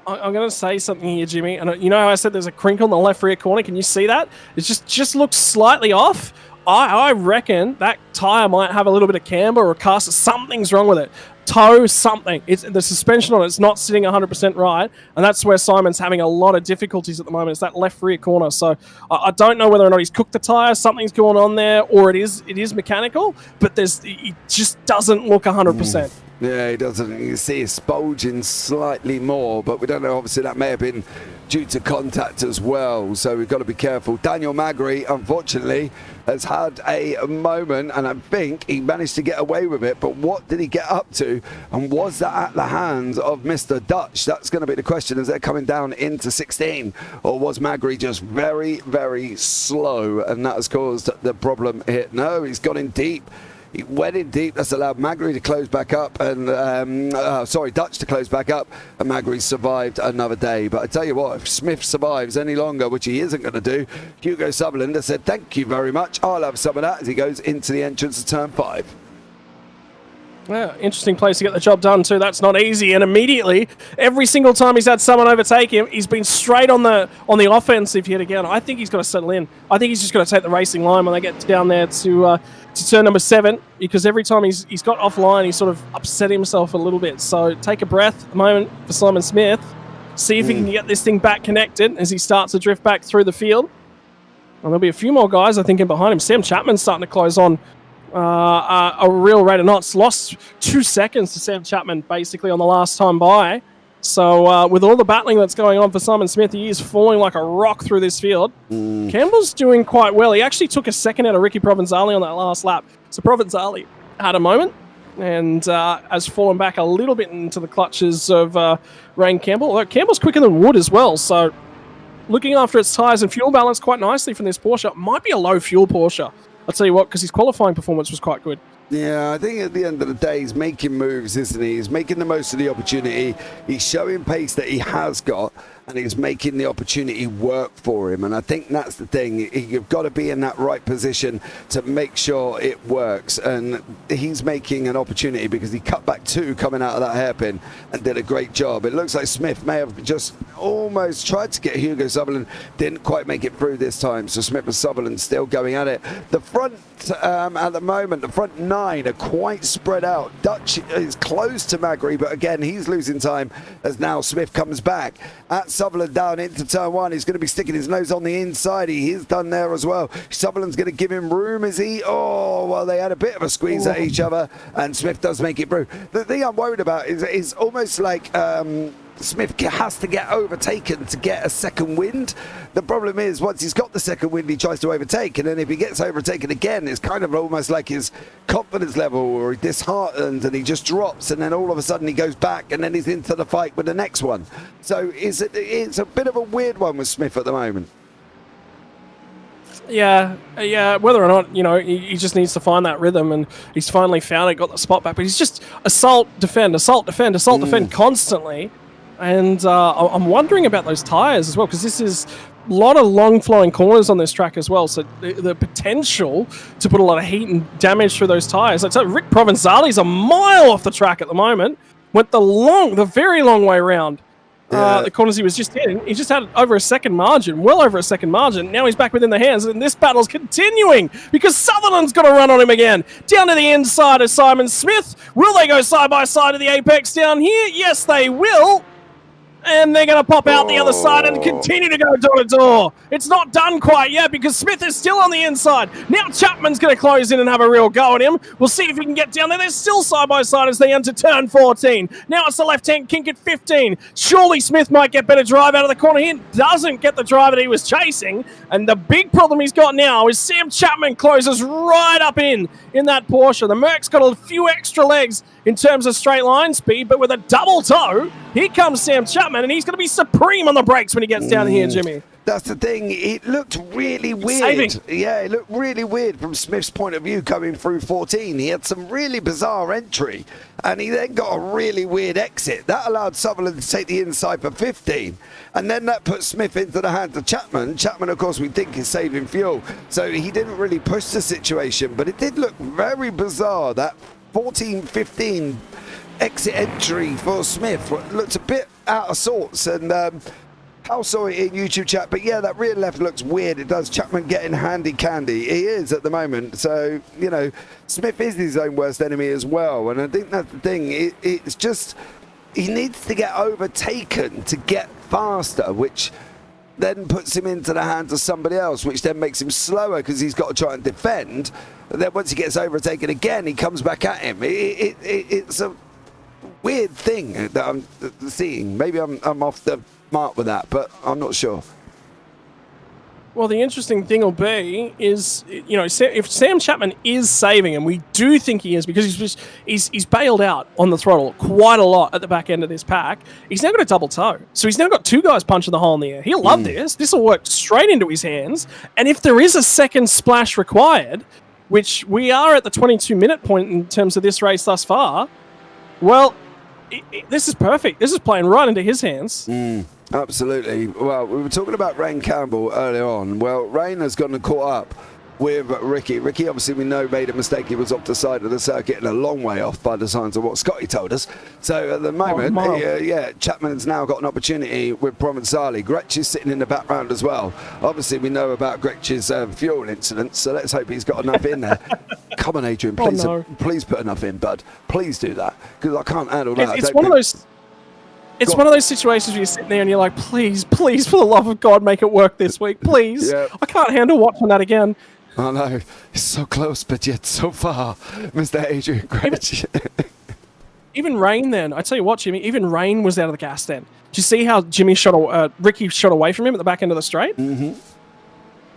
I'm going to say something here, Jimmy. And you know how I said there's a crinkle in the left rear corner? Can you see that? It just looks slightly off. I reckon that tyre might have a little bit of camber or cast. Something's wrong with it. Toe, something. The suspension on it's not sitting 100% right, and that's where Simon's having a lot of difficulties at the moment. It's that left rear corner. So I don't know whether or not he's cooked the tyre, something's going on there, or it is mechanical, but it just doesn't look 100%. Yeah, he doesn't. You can see it's bulging slightly more, but we don't know. Obviously, that may have been due to contact as well, so we've got to be careful. Daniel Magri, unfortunately, has had a moment, and I think he managed to get away with it, but what did he get up to, and was that at the hands of Mr. Dutch? That's going to be the question as they're coming down into 16, or was Magri just very, very slow, and that has caused the problem here? No, he's gone in deep. He went in deep. That's allowed Magri to close back up, and Dutch to close back up, and Magri survived another day. But I tell you what, if Smith survives any longer, which he isn't going to do, Hugo Sutherland has said thank you very much. I'll have some of that as he goes into the entrance of turn 5. Yeah, interesting place to get the job done too. That's not easy. And immediately, every single time he's had someone overtake him, he's been straight on the offensive yet again. I think he's got to settle in. I think he's just got to take the racing line when they get down there to turn number 7, because every time he's got offline, he's sort of upset himself a little bit. So take a breath at the moment for Simon Smith. See if he can get this thing back connected as he starts to drift back through the field. And there'll be a few more guys, I think, in behind him. Sam Chapman's starting to close on a real rate of knots. Lost 2 seconds to Sam Chapman basically on the last time by. So with all the battling that's going on for Simon Smith, he is falling like a rock through this field. Campbell's doing quite well. He actually took a second out of Ricky Provenzali on that last lap. So Provenzali had a moment and has fallen back a little bit into the clutches of Ryan Campbell. Although Campbell's quicker than Wood as well. So looking after its tyres and fuel balance quite nicely from this Porsche. Might be a low fuel Porsche. I'll tell you what, because his qualifying performance was quite good. Yeah, I think at the end of the day, he's making moves, isn't he? He's making the most of the opportunity. He's showing pace that he has got, and he's making the opportunity work for him. And I think that's the thing. You've got to be in that right position to make sure it works. And he's making an opportunity because he cut back 2 coming out of that hairpin and did a great job. It looks like Smith may have just almost tried to get Hugo Sutherland, didn't quite make it through this time. So Smith and Sutherland still going at it. The front at the moment, the front 9 are quite spread out. Dutch is close to Magri, but again, he's losing time as now Smith comes back. At Sutherland down into turn 1, he's going to be sticking his nose on the inside. He is done there as well. Sutherland's going to give him room, is he? Oh, well, they had a bit of a squeeze at each other, and Smith does make it through. The thing I'm worried about is almost like Smith has to get overtaken to get a second wind. The problem is, once he's got the second wind, he tries to overtake, and then if he gets overtaken again, it's kind of almost like his confidence level, or he disheartens and he just drops, and then all of a sudden he goes back, and then he's into the fight with the next one. So it's a bit of a weird one with Smith at the moment. Yeah. Whether or not, he just needs to find that rhythm, and he's finally found it, got the spot back, but he's just assault, defend constantly. And I'm wondering about those tyres as well, because this is a lot of long flowing corners on this track as well. So the potential to put a lot of heat and damage through those tyres. Like, so Rick Provenzali's a mile off the track at the moment. Went the very long way around the corners he was just in. He just had well over a second margin. Now he's back within the hands, and this battle's continuing because Sutherland's got to run on him again. Down to the inside of Simon Smith. Will they go side by side to the apex down here? Yes, they will. And they're going to pop out the other side and continue to go door to door. It's not done quite yet because Smith is still on the inside. Now Chapman's going to close in and have a real go at him. We'll see if he can get down there. They're still side by side as they enter turn 14. Now it's the left-hand kink at 15. Surely Smith might get better drive out of the corner. He doesn't get the drive that he was chasing. And the big problem he's got now is Sam Chapman closes right up in that Porsche. The Merc's got a few extra legs in terms of straight line speed, but with a double toe, here comes Sam Chapman, and he's going to be supreme on the brakes when he gets down here, Jimmy. That's the thing. It looked really weird. Yeah, it looked really weird from Smith's point of view coming through 14. He had some really bizarre entry, and he then got a really weird exit. That allowed Sutherland to take the inside for 15, and then that put Smith into the hands of Chapman. Chapman, of course, we think is saving fuel, so he didn't really push the situation, but it did look very bizarre. That 14-15 exit entry for Smith looked a bit out of sorts, and I saw it in YouTube chat, but yeah, that rear left looks weird. It does. Chapman getting handy candy. He is at the moment. So, Smith is his own worst enemy as well, and I think that's the thing. It's just he needs to get overtaken to get faster, which then puts him into the hands of somebody else, which then makes him slower because he's got to try and defend. And then once he gets overtaken again, he comes back at him. It's a weird thing that I'm seeing. Maybe I'm off the mark with that, but I'm not sure. Well, the interesting thing will be is, if Sam Chapman is saving, and we do think he is because he's bailed out on the throttle quite a lot at the back end of this pack, he's now got a double toe. So he's now got 2 guys punching the hole in the air. He'll love this. This will work straight into his hands. And if there is a second splash required, which we are at the 22-minute point in terms of this race thus far, well, this is perfect. This is playing right into his hands. Absolutely. Well, we were talking about Rain Campbell earlier on. Well, Rain has gone and caught up with Ricky. Ricky, obviously, we know made a mistake. He was off the side of the circuit and a long way off by the signs of what Scotty told us. So at the moment, Chapman's now got an opportunity with Provenzali. Gretsch is sitting in the background as well. Obviously, we know about Gretsch's fuel incident, so let's hope he's got enough in there. Come on, Adrian, please, please put enough in, bud. Please do that, because I can't handle that. It's one of those... It's one of those situations where you're sitting there and you're like, please, please, for the love of God, make it work this week, please. Yeah. I can't handle watching that again. I know. It's so close, but yet so far, Mr. Adrian Gretsch. Even Rain then, I tell you what, Jimmy, even Rain was out of the gas then. Did you see how Ricky shot away from him at the back end of the straight? Mm-hmm.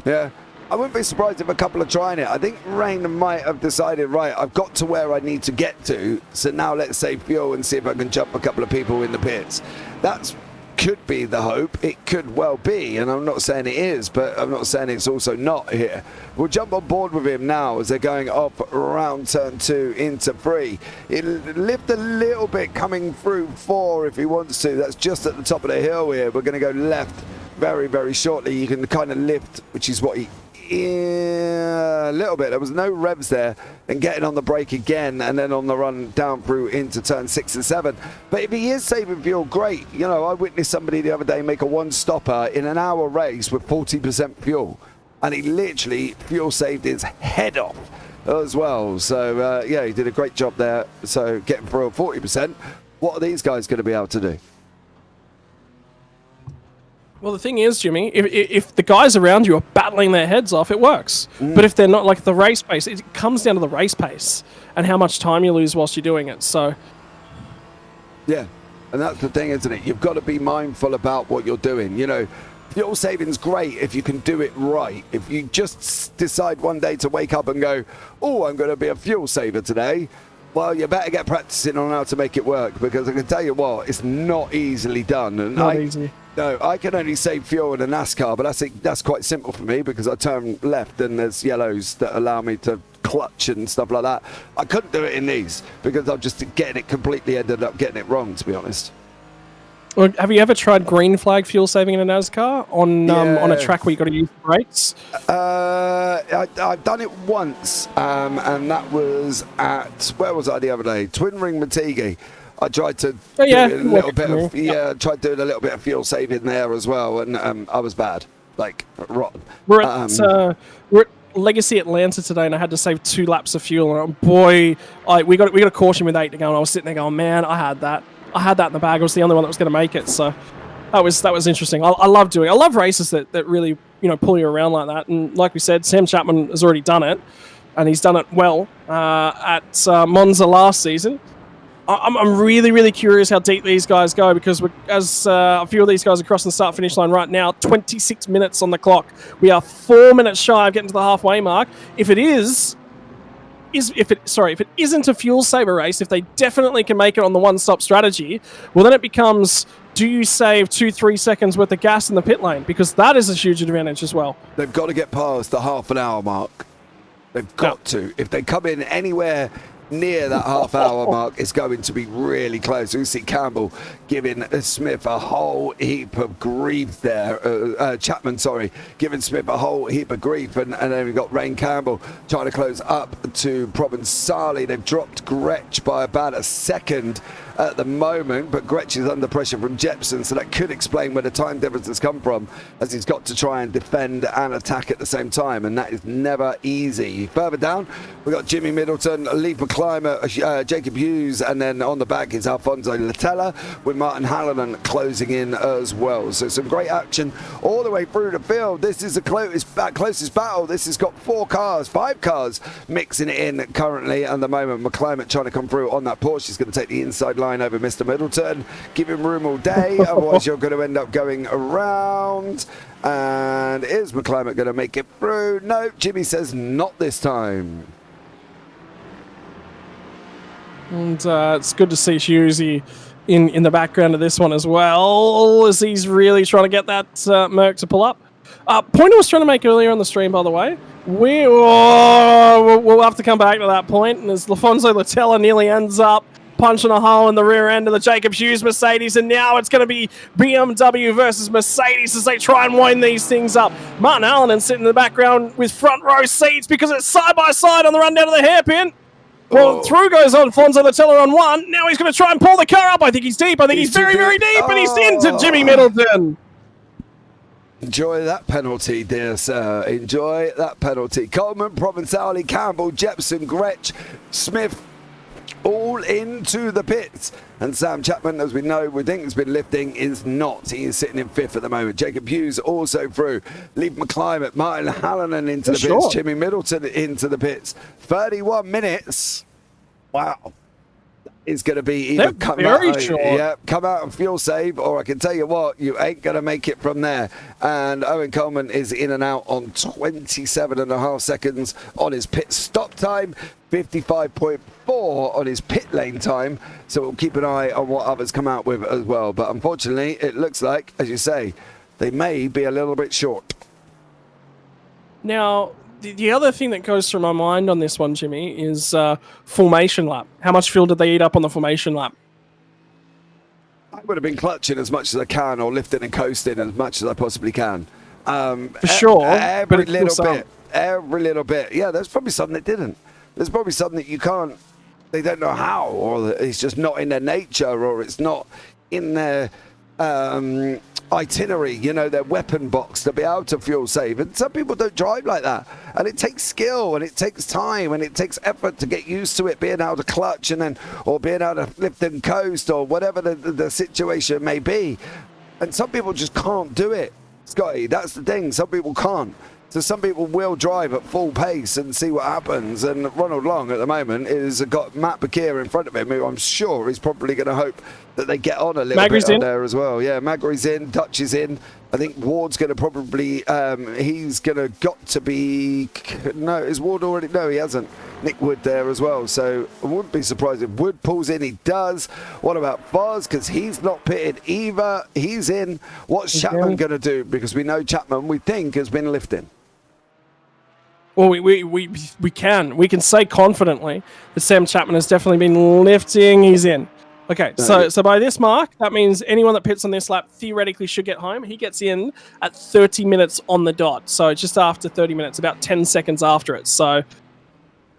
Yeah. I wouldn't be surprised if a couple are trying it. I think Rain might have decided, right, I've got to where I need to get to, so now let's save fuel and see if I can jump a couple of people in the pits. That could be the hope. It could well be, and I'm not saying it is, but I'm not saying it's also not here. We'll jump on board with him now as they're going up around turn 2 into 3. It'll lift a little bit coming through 4 if he wants to. That's just at the top of the hill here. We're going to go left very, very shortly. You can kind of lift, which is what he... a little bit. There was no revs there, and getting on the brake again, and then on the run down through into turn 6 and 7. But if he is saving fuel, great. You know, I witnessed somebody the other day make a one-stopper in an hour race with 40% fuel, and he literally fuel saved his head off as well. So yeah, he did a great job there. So getting through at 40%. What are these guys going to be able to do? Well, the thing is, Jimmy, if the guys around you are battling their heads off, it works. But if they're not, like the race pace, it comes down to the race pace and how much time you lose whilst you're doing it. So, yeah, and that's the thing, isn't it? You've got to be mindful about what you're doing. You know, fuel saving's great if you can do it right. If you just decide one day to wake up and go, oh, I'm going to be a fuel saver today, well, you better get practicing on how to make it work, because I can tell you what, it's not easily done. And not easy. No, I can only save fuel in a NASCAR, but that's quite simple for me because I turn left and there's yellows that allow me to clutch and stuff like that. I couldn't do it in these because I'm just getting it completely, ended up getting it wrong, to be honest. Well, have you ever tried green flag fuel saving in a NASCAR on a track where you've got to use the brakes? I've done it once, and that was at, where was I the other day? Twin Ring Matigi. I tried to do a little bit of tried doing a little bit of fuel saving there as well, and I was bad, like rotten. We're at Legacy Atlanta today, and I had to save 2 laps of fuel. And boy, we got a caution with 8 to go, and I was sitting there going, man, I had that in the bag. I was the only one that was going to make it, so that was interesting. I love races that really pull you around like that. And like we said, Sam Chapman has already done it, and he's done it well at Monza last season. I'm really, really curious how deep these guys go, because as a few of these guys are crossing the start-finish line right now, 26 minutes on the clock. We are 4 minutes shy of getting to the halfway mark. If it isn't a fuel saver race, if they definitely can make it on the one-stop strategy, well, then it becomes, do you save 2-3 seconds worth of gas in the pit lane? Because that is a huge advantage as well. They've got to get past the half an hour mark. They've got to. If they come in anywhere near that half-hour mark, it's going to be really close. We see Campbell giving Smith a whole heap of grief there. Chapman, giving Smith a whole heap of grief. And then we've got Rain Campbell trying to close up to Provenzali. They've dropped Gretsch by about a second at the moment, but Gretsch is under pressure from Jepson, so that could explain where the time difference has come from, as he's got to try and defend and attack at the same time, and that is never easy. Further down, we've got Jimmy Middleton, Lee McClymer, Jacob Hughes, and then on the back is Alfonso Latella, with Martin Hallinan closing in as well. So some great action all the way through the field. This is the closest battle. This has got 5 cars mixing it in currently at the moment. McClymer trying to come through on that Porsche. He's going to take the inside line over Mr. Middleton. Give him room all day, otherwise you're going to end up going around. And is McClymer going to make it through? No, Jimmy says not this time. And it's good to see Hughesy in the background of this one as well, as he's really trying to get that Merc to pull up. Point I was trying to make earlier on the stream, by the way, we'll have to come back to that point, and as Alfonso Latella nearly ends up punching a hole in the rear end of the Jacob Hughes Mercedes, and now it's going to be BMW versus Mercedes as they try and wind these things up. Martin Allen sitting in the background with front row seats because it's side by side on the run down to the hairpin. Well, through goes Alfonso Latella on one. Now he's going to try and pull the car up. I think he's deep. I think he's very, very deep, and he's into Jimmy Middleton. Enjoy that penalty, dear sir. Enjoy that penalty. Coleman, Provenzali, Campbell, Jepson, Gretsch, Smith, all into the pits. And Sam Chapman, as we know, we think has been lifting, is not. He is sitting in 5th at the moment. Jacob Hughes also through. Lee McClimate, Martin Hallinan into the pits. Jimmy Middleton into the pits. 31 minutes. Wow. Is going to be either come out and fuel save, or I can tell you what, you ain't going to make it from there. And Owen Coleman is in and out on 27.5 seconds on his pit stop time, 55.4 on his pit lane time. So we'll keep an eye on what others come out with as well. But unfortunately, it looks like, as you say, they may be a little bit short. Now, the other thing that goes through my mind on this one, Jimmy, is formation lap. How much fuel did they eat up on the formation lap? I would have been clutching as much as I can, or lifting and coasting as much as I possibly can. For sure. Every little bit. Every little bit. Yeah, there's probably some that didn't. There's probably some that you can't, they don't know how, or it's just not in their nature, or it's not in their itinerary, you know, their weapon box to be able to fuel save. And some people don't drive like that, and it takes skill and it takes time and it takes effort to get used to it, being able to clutch and then, or being able to lift and coast, or whatever the situation may be. And some people just can't do it, Scotty. That's the thing. Some people can't. So some people will drive at full pace and see what happens. And Ronald Long at the moment is got Matt Bakir in front of him, who I'm sure he's probably going to hope that they get on a little bit on there as well. Yeah, Magri's in, Dutch is in. I think Ward's going to probably, he's going to got to be, no, is Ward already? No, he hasn't. Nick Wood there as well. So I wouldn't be surprised if Wood pulls in. He does. What about Foz? Because he's not pitted either. He's in. What's Chapman going to do? Because we know Chapman, we think, has been lifting. Well, we can say confidently that Sam Chapman has definitely been lifting. He's in. Okay, so by this mark, that means anyone that pits on this lap theoretically should get home. He gets in at 30 minutes on the dot. So just after 30 minutes, about 10 seconds after it. So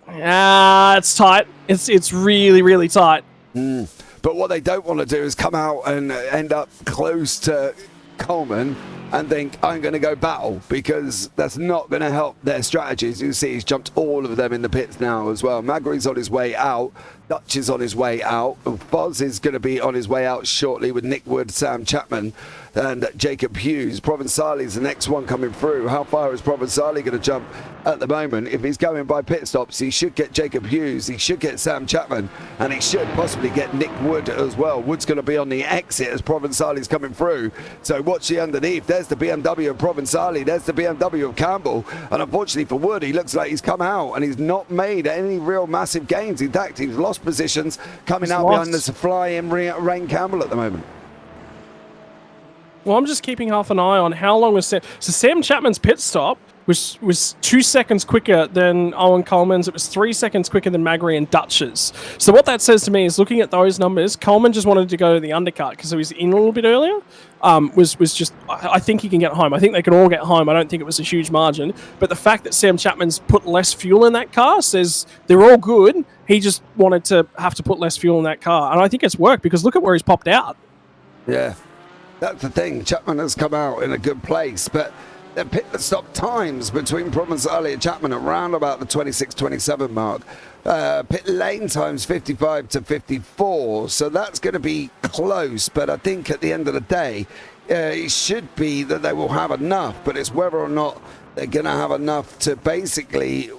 it's tight. It's really, really tight. But what they don't want to do is come out and end up close to Coleman and think, I'm going to go battle, because that's not going to help their strategies. You see, he's jumped all of them in the pits now as well. Magri's on his way out. Dutch is on his way out. Foz is going to be on his way out shortly with Nick Wood, Sam Chapman, and Jacob Hughes. Provenzali is the next one coming through. How far is Provenzali going to jump at the moment? If he's going by pit stops, he should get Jacob Hughes, he should get Sam Chapman, and he should possibly get Nick Wood as well. Wood's going to be on the exit as Provenzali's coming through. So watch the underneath. There's the BMW of Provenzali. There's the BMW of Campbell. And unfortunately for Wood, he looks like he's come out and he's not made any real massive gains. In fact, he's lost positions coming out behind the flying Rain Campbell at the moment. Well, I'm just keeping half an eye on how long was Sam. So Sam Chapman's pit stop was 2 seconds quicker than Owen Coleman's. It was 3 seconds quicker than Magri and Dutch's. So what that says to me is, looking at those numbers, Coleman just wanted to go to the undercut because he was in a little bit earlier. Was just, I think he can get home. I think they can all get home. I don't think it was a huge margin. But the fact that Sam Chapman's put less fuel in that car says they're all good. He just wanted to have to put less fuel in that car. And I think it's worked, because look at where he's popped out. Yeah, that's the thing. Chapman has come out in a good place, but the pit stop times between Provenzali and Chapman around about the 26-27 mark. Pit lane times 55 to 54, so that's going to be close. But I think at the end of the day, it should be that they will have enough, but it's whether or not they're going to have enough to basically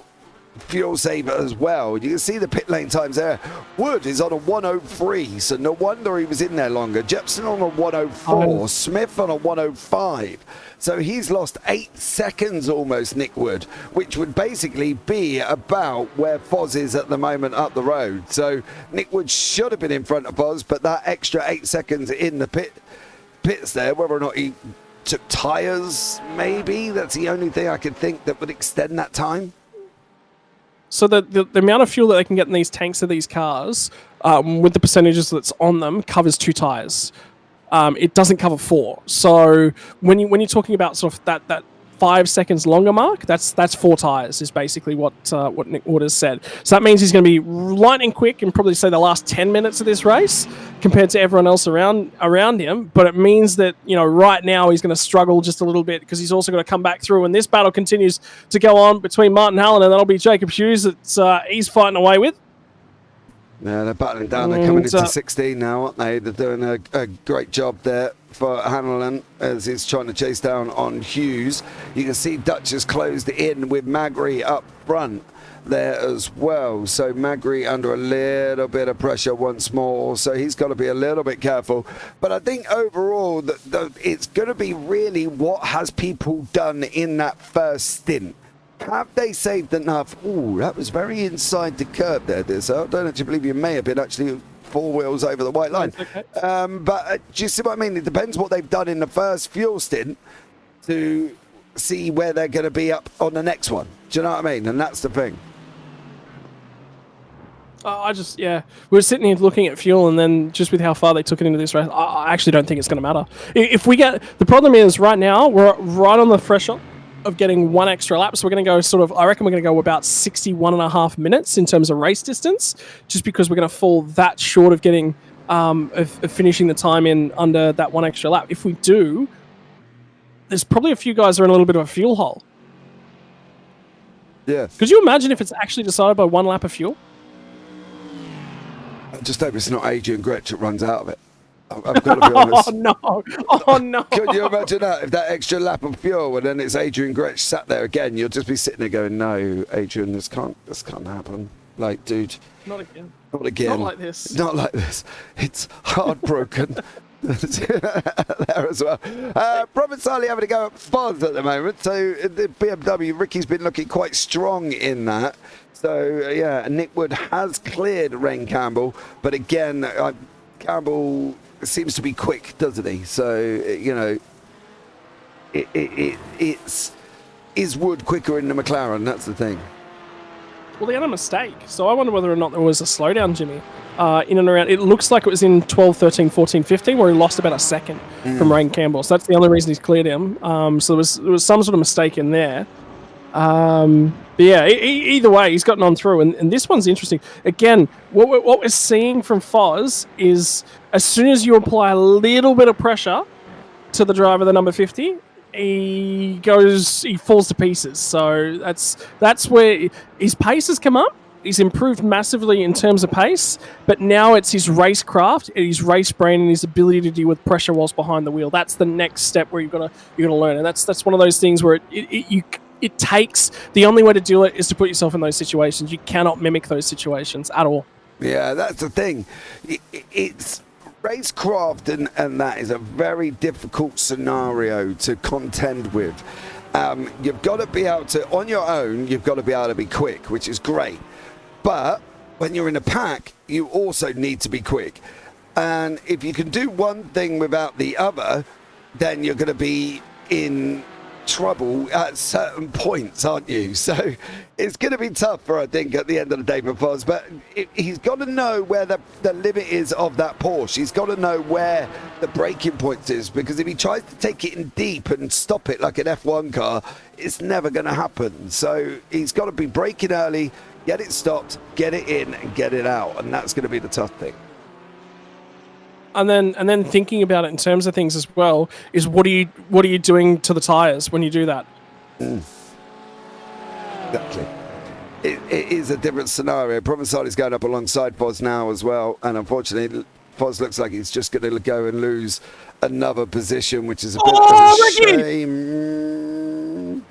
fuel save as well. You can see the pit lane times there. Wood is on a 103, so no wonder he was in there longer. Jepson on a 104, Smith on a 105. So he's lost 8 seconds almost, Nick Wood, which would basically be about where Foz is at the moment up the road. So Nick Wood should have been in front of Foz, but that extra 8 seconds in the pits there, whether or not he took tyres, maybe, that's the only thing I could think that would extend that time. So the amount of fuel that they can get in these tanks of these cars, with the percentages that's on them, covers 2 tires. It doesn't cover 4. So when you're talking about sort of that 5 seconds longer mark, that's 4 tires is basically what Nick Waters said. So that means he's going to be lightning quick in probably say the last 10 minutes of this race compared to everyone else around him. But it means that, you know, right now he's going to struggle just a little bit because he's also going to come back through. And this battle continues to go on between Martin Hallen and that'll be Jacob Hughes that he's fighting away with. Yeah, they're battling down. They're coming into 16 now, aren't they? They're doing a great job there for Hanlon as he's trying to chase down on Hughes. You can see Dutch has closed in with Magri up front there as well. So Magri under a little bit of pressure once more. So he's got to be a little bit careful. But I think overall it's going to be really what has people done in that first stint. Have they saved enough? Ooh, that was very inside the curb there, so I don't actually believe you may have been actually 4 wheels over the white line. Okay. But do you see what I mean? It depends what they've done in the first fuel stint to see where they're going to be up on the next one. Do you know what I mean? And that's the thing. We're sitting here looking at fuel, and then just with how far they took it into this race, I actually don't think it's going to matter. If we get the problem is right now we're right on the threshold of getting 1 extra lap, so we're going to go I reckon we're going to go about 61.5 minutes in terms of race distance, just because we're going to fall that short of getting of finishing the time in under that 1 extra lap. If we do, there's probably a few guys that are in a little bit of a fuel hole. Yeah. Could you imagine if it's actually decided by 1 lap of fuel? I just hope it's not Adrian Gretsch that runs out of it. I've got to be honest. Oh no! Could you imagine that? If that extra lap of fuel and then it's Adrian Gretsch sat there again, you'll just be sitting there going, "No, Adrian, this can't happen." Like, dude, not again. Not again. Not like this. Not like this. It's heartbroken. There as well. Provençali having to go at Foz at the moment. So the BMW, Ricky's been looking quite strong in that. So yeah, Nick Wood has cleared Ren Campbell, but again, Campbell seems to be quick, doesn't he? So you know, is Wood quicker in the McLaren? That's the thing. Well, they had a mistake, so I wonder whether or not there was a slowdown, Jimmy, in and around. It looks like it was in 12, 13, 14, 15, where he lost about a second from Ren Campbell. So that's the only reason he's cleared him. So there was some sort of mistake in there. But yeah, either way, he's gotten on through. And this one's interesting. Again, what we're seeing from Foz is as soon as you apply a little bit of pressure to the driver, the number 50, he falls to pieces. So that's where his pace has come up. He's improved massively in terms of pace, but now it's his racecraft, his race brain, and his ability to deal with pressure whilst behind the wheel. That's the next step where you've got to learn, and that's one of those things where it takes, the only way to do it is to put yourself in those situations. You cannot mimic those situations at all. Yeah, that's the thing. It's racecraft, and that is a very difficult scenario to contend with. You've got to be able to, on your own, you've got to be able to be quick, which is great. But when you're in a pack, you also need to be quick. And if you can do one thing without the other, then you're going to be in trouble at certain points, aren't you? So it's going to be tougher, I think, at the end of the day for Foz. But he's got to know where the limit is of that Porsche. He's got to know where the braking point is, because if he tries to take it in deep and stop it like an F1 car, it's never going to happen. So he's got to be braking early, get it stopped, get it in, and get it out. And that's going to be the tough thing. And then thinking about it in terms of things as well is what are you doing to the tires when you do that? Exactly. It is a different scenario. Provençal is going up alongside Foz now as well, and unfortunately, Foz looks like he's just going to go and lose another position, which is a bit of a shame.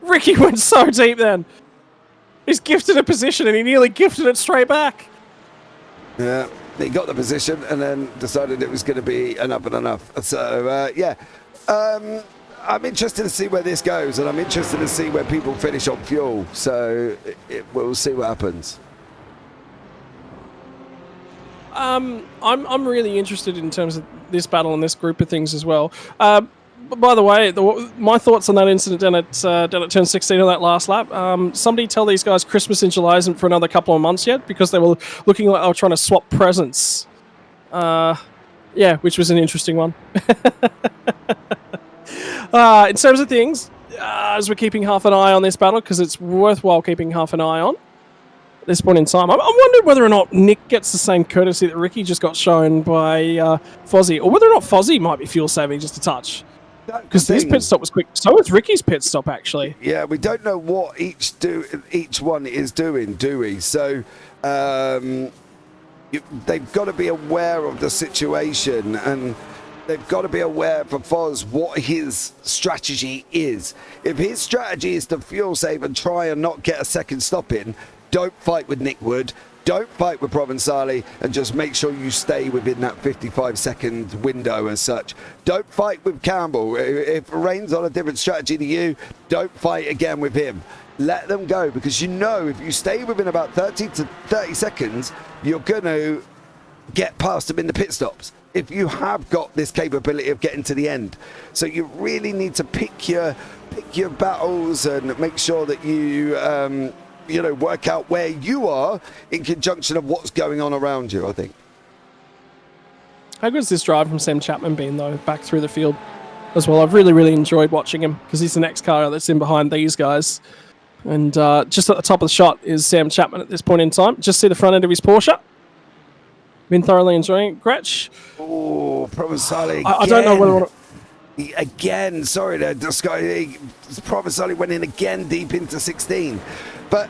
Ricky went so deep then. He's gifted a position and he nearly gifted it straight back. Yeah. He got the position and then decided it was going to be enough and enough. So, I'm interested to see where this goes, and I'm interested to see where people finish on fuel. So we'll see what happens. I'm really interested in terms of this battle and this group of things as well. by the way, my thoughts on that incident down at turn 16 on that last lap. Somebody tell these guys Christmas in July isn't for another couple of months yet, because they were looking like they were trying to swap presents. Yeah, which was an interesting one. In terms of things, as we're keeping half an eye on this battle, because it's worthwhile keeping half an eye on at this point in time, I'm wondering whether or not Nick gets the same courtesy that Ricky just got shown by Fozzie, or whether or not Fozzie might be fuel saving just a touch. Because his pit stop was quick. So was Ricky's pit stop, actually. Yeah, we don't know what each one is doing, do we? So they've got to be aware of the situation, and they've got to be aware for Foz what his strategy is. If his strategy is to fuel save and try and not get a second stop in, don't fight with Nick Wood. Don't fight with Provenzali, and just make sure you stay within that 55-second window as such. Don't fight with Campbell. If Rain's on a different strategy to you, don't fight again with him. Let them go, because you know if you stay within about 30 to 30 seconds, you're going to get past them in the pit stops if you have got this capability of getting to the end. So you really need to pick your battles and make sure that you work out where you are in conjunction of what's going on around you, I think. How good has this drive from Sam Chapman been, though, back through the field as well? I've really, really enjoyed watching him, because he's the next car that's in behind these guys. And just at the top of the shot is Sam Chapman at this point in time. Just see the front end of his Porsche. Been thoroughly enjoying it. Gretsch. Oh, Provenzali. I don't know whether or not... Again, sorry to discuss. Provenzali went in again deep into 16. But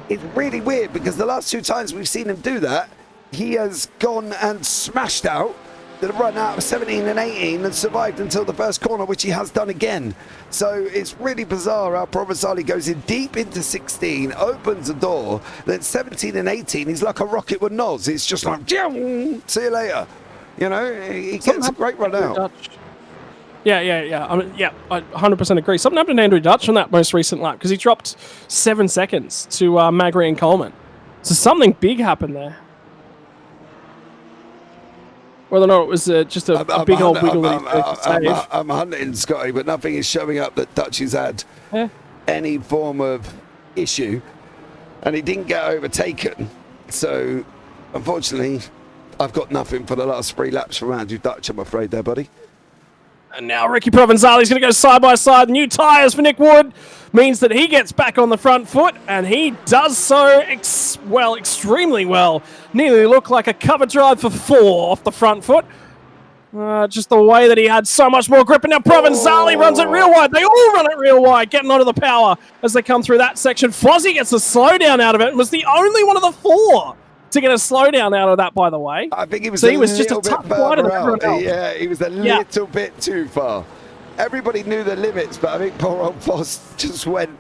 it's really weird, because the last two times we've seen him do that, he has gone and smashed out the run out of 17 and 18 and survived until the first corner, which he has done again. So it's really bizarre how Provenzali goes in deep into 16, opens the door, then 17 and 18, he's like a rocket with nods. It's just like, see you later. You know, he gets a great run out. Yeah. I 100% agree. Something happened to Andrew Dutch on that most recent lap, because he dropped 7 seconds to Magri and Coleman. So something big happened there. Whether or not it was just a big old wiggle that I'm hunting, Scotty, but nothing is showing up that Dutch has had any form of issue, and he didn't get overtaken. So, unfortunately, I've got nothing for the last 3 laps from Andrew Dutch, I'm afraid there, buddy. And now Ricky Provenzali's going to go side by side. New tyres for Nick Wood means that he gets back on the front foot, and he does so extremely well. Nearly looked like a cover drive for 4 off the front foot. Just the way that he had so much more grip. And now Provenzali runs it real wide. They all run it real wide, getting onto the power as they come through that section. Fozzie gets a slowdown out of it and was the only one of the 4 to get a slowdown out of that, by the way. I think he was just a tough rider than everyone else. Yeah, he was a little bit too far. Everybody knew the limits, but I think poor old Foss just went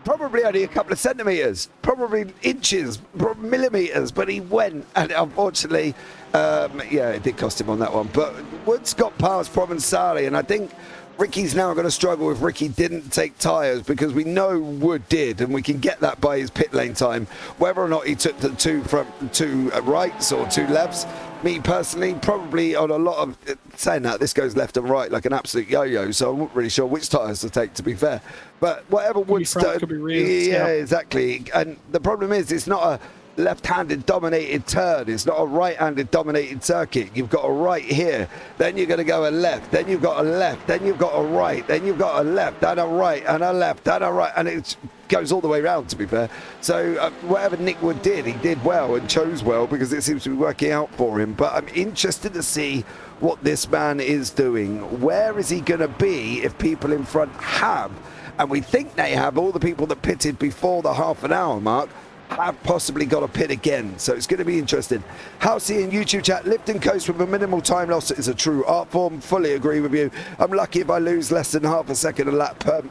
probably only a couple of centimetres, probably inches, millimetres, but he went, and unfortunately, it did cost him on that one. But Woods got past Provenzali, and I think Ricky's now going to struggle if Ricky didn't take tyres, because we know Wood did, and we can get that by his pit lane time. Whether or not he took the two rights or 2 lefts, me personally, probably on a lot of saying that, this goes left and right like an absolute yo-yo, so I'm not really sure which tyres to take, to be fair. But whatever Wood's done, exactly. And the problem is, it's not a left-handed dominated turn, it's not a right-handed dominated circuit. You've got a right here, then you're going to go a left, then you've got a left, then you've got a right, then you've got a left and a right and a left and a right, and it goes all the way around, to be fair. So whatever Nick Wood did, he did well and chose well, because it seems to be working out for him. But I'm interested to see what this man is doing. Where is he going to be if people in front have, and we think they have, all the people that pitted before the half an hour mark have possibly got a pit again. So it's going to be interesting. Housey in YouTube chat, lift and coast with a minimal time loss is a true art form. Fully agree with you. I'm lucky if I lose less than half a second a lap per...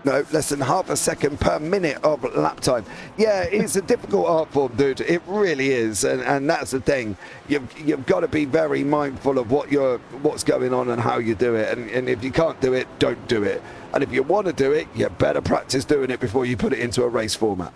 No, less than half a second per minute of lap time. Yeah, it's a difficult art form, dude. It really is, and that's the thing. You've got to be very mindful of what's going on and how you do it. And if you can't do it, don't do it. And if you want to do it, you better practice doing it before you put it into a race format.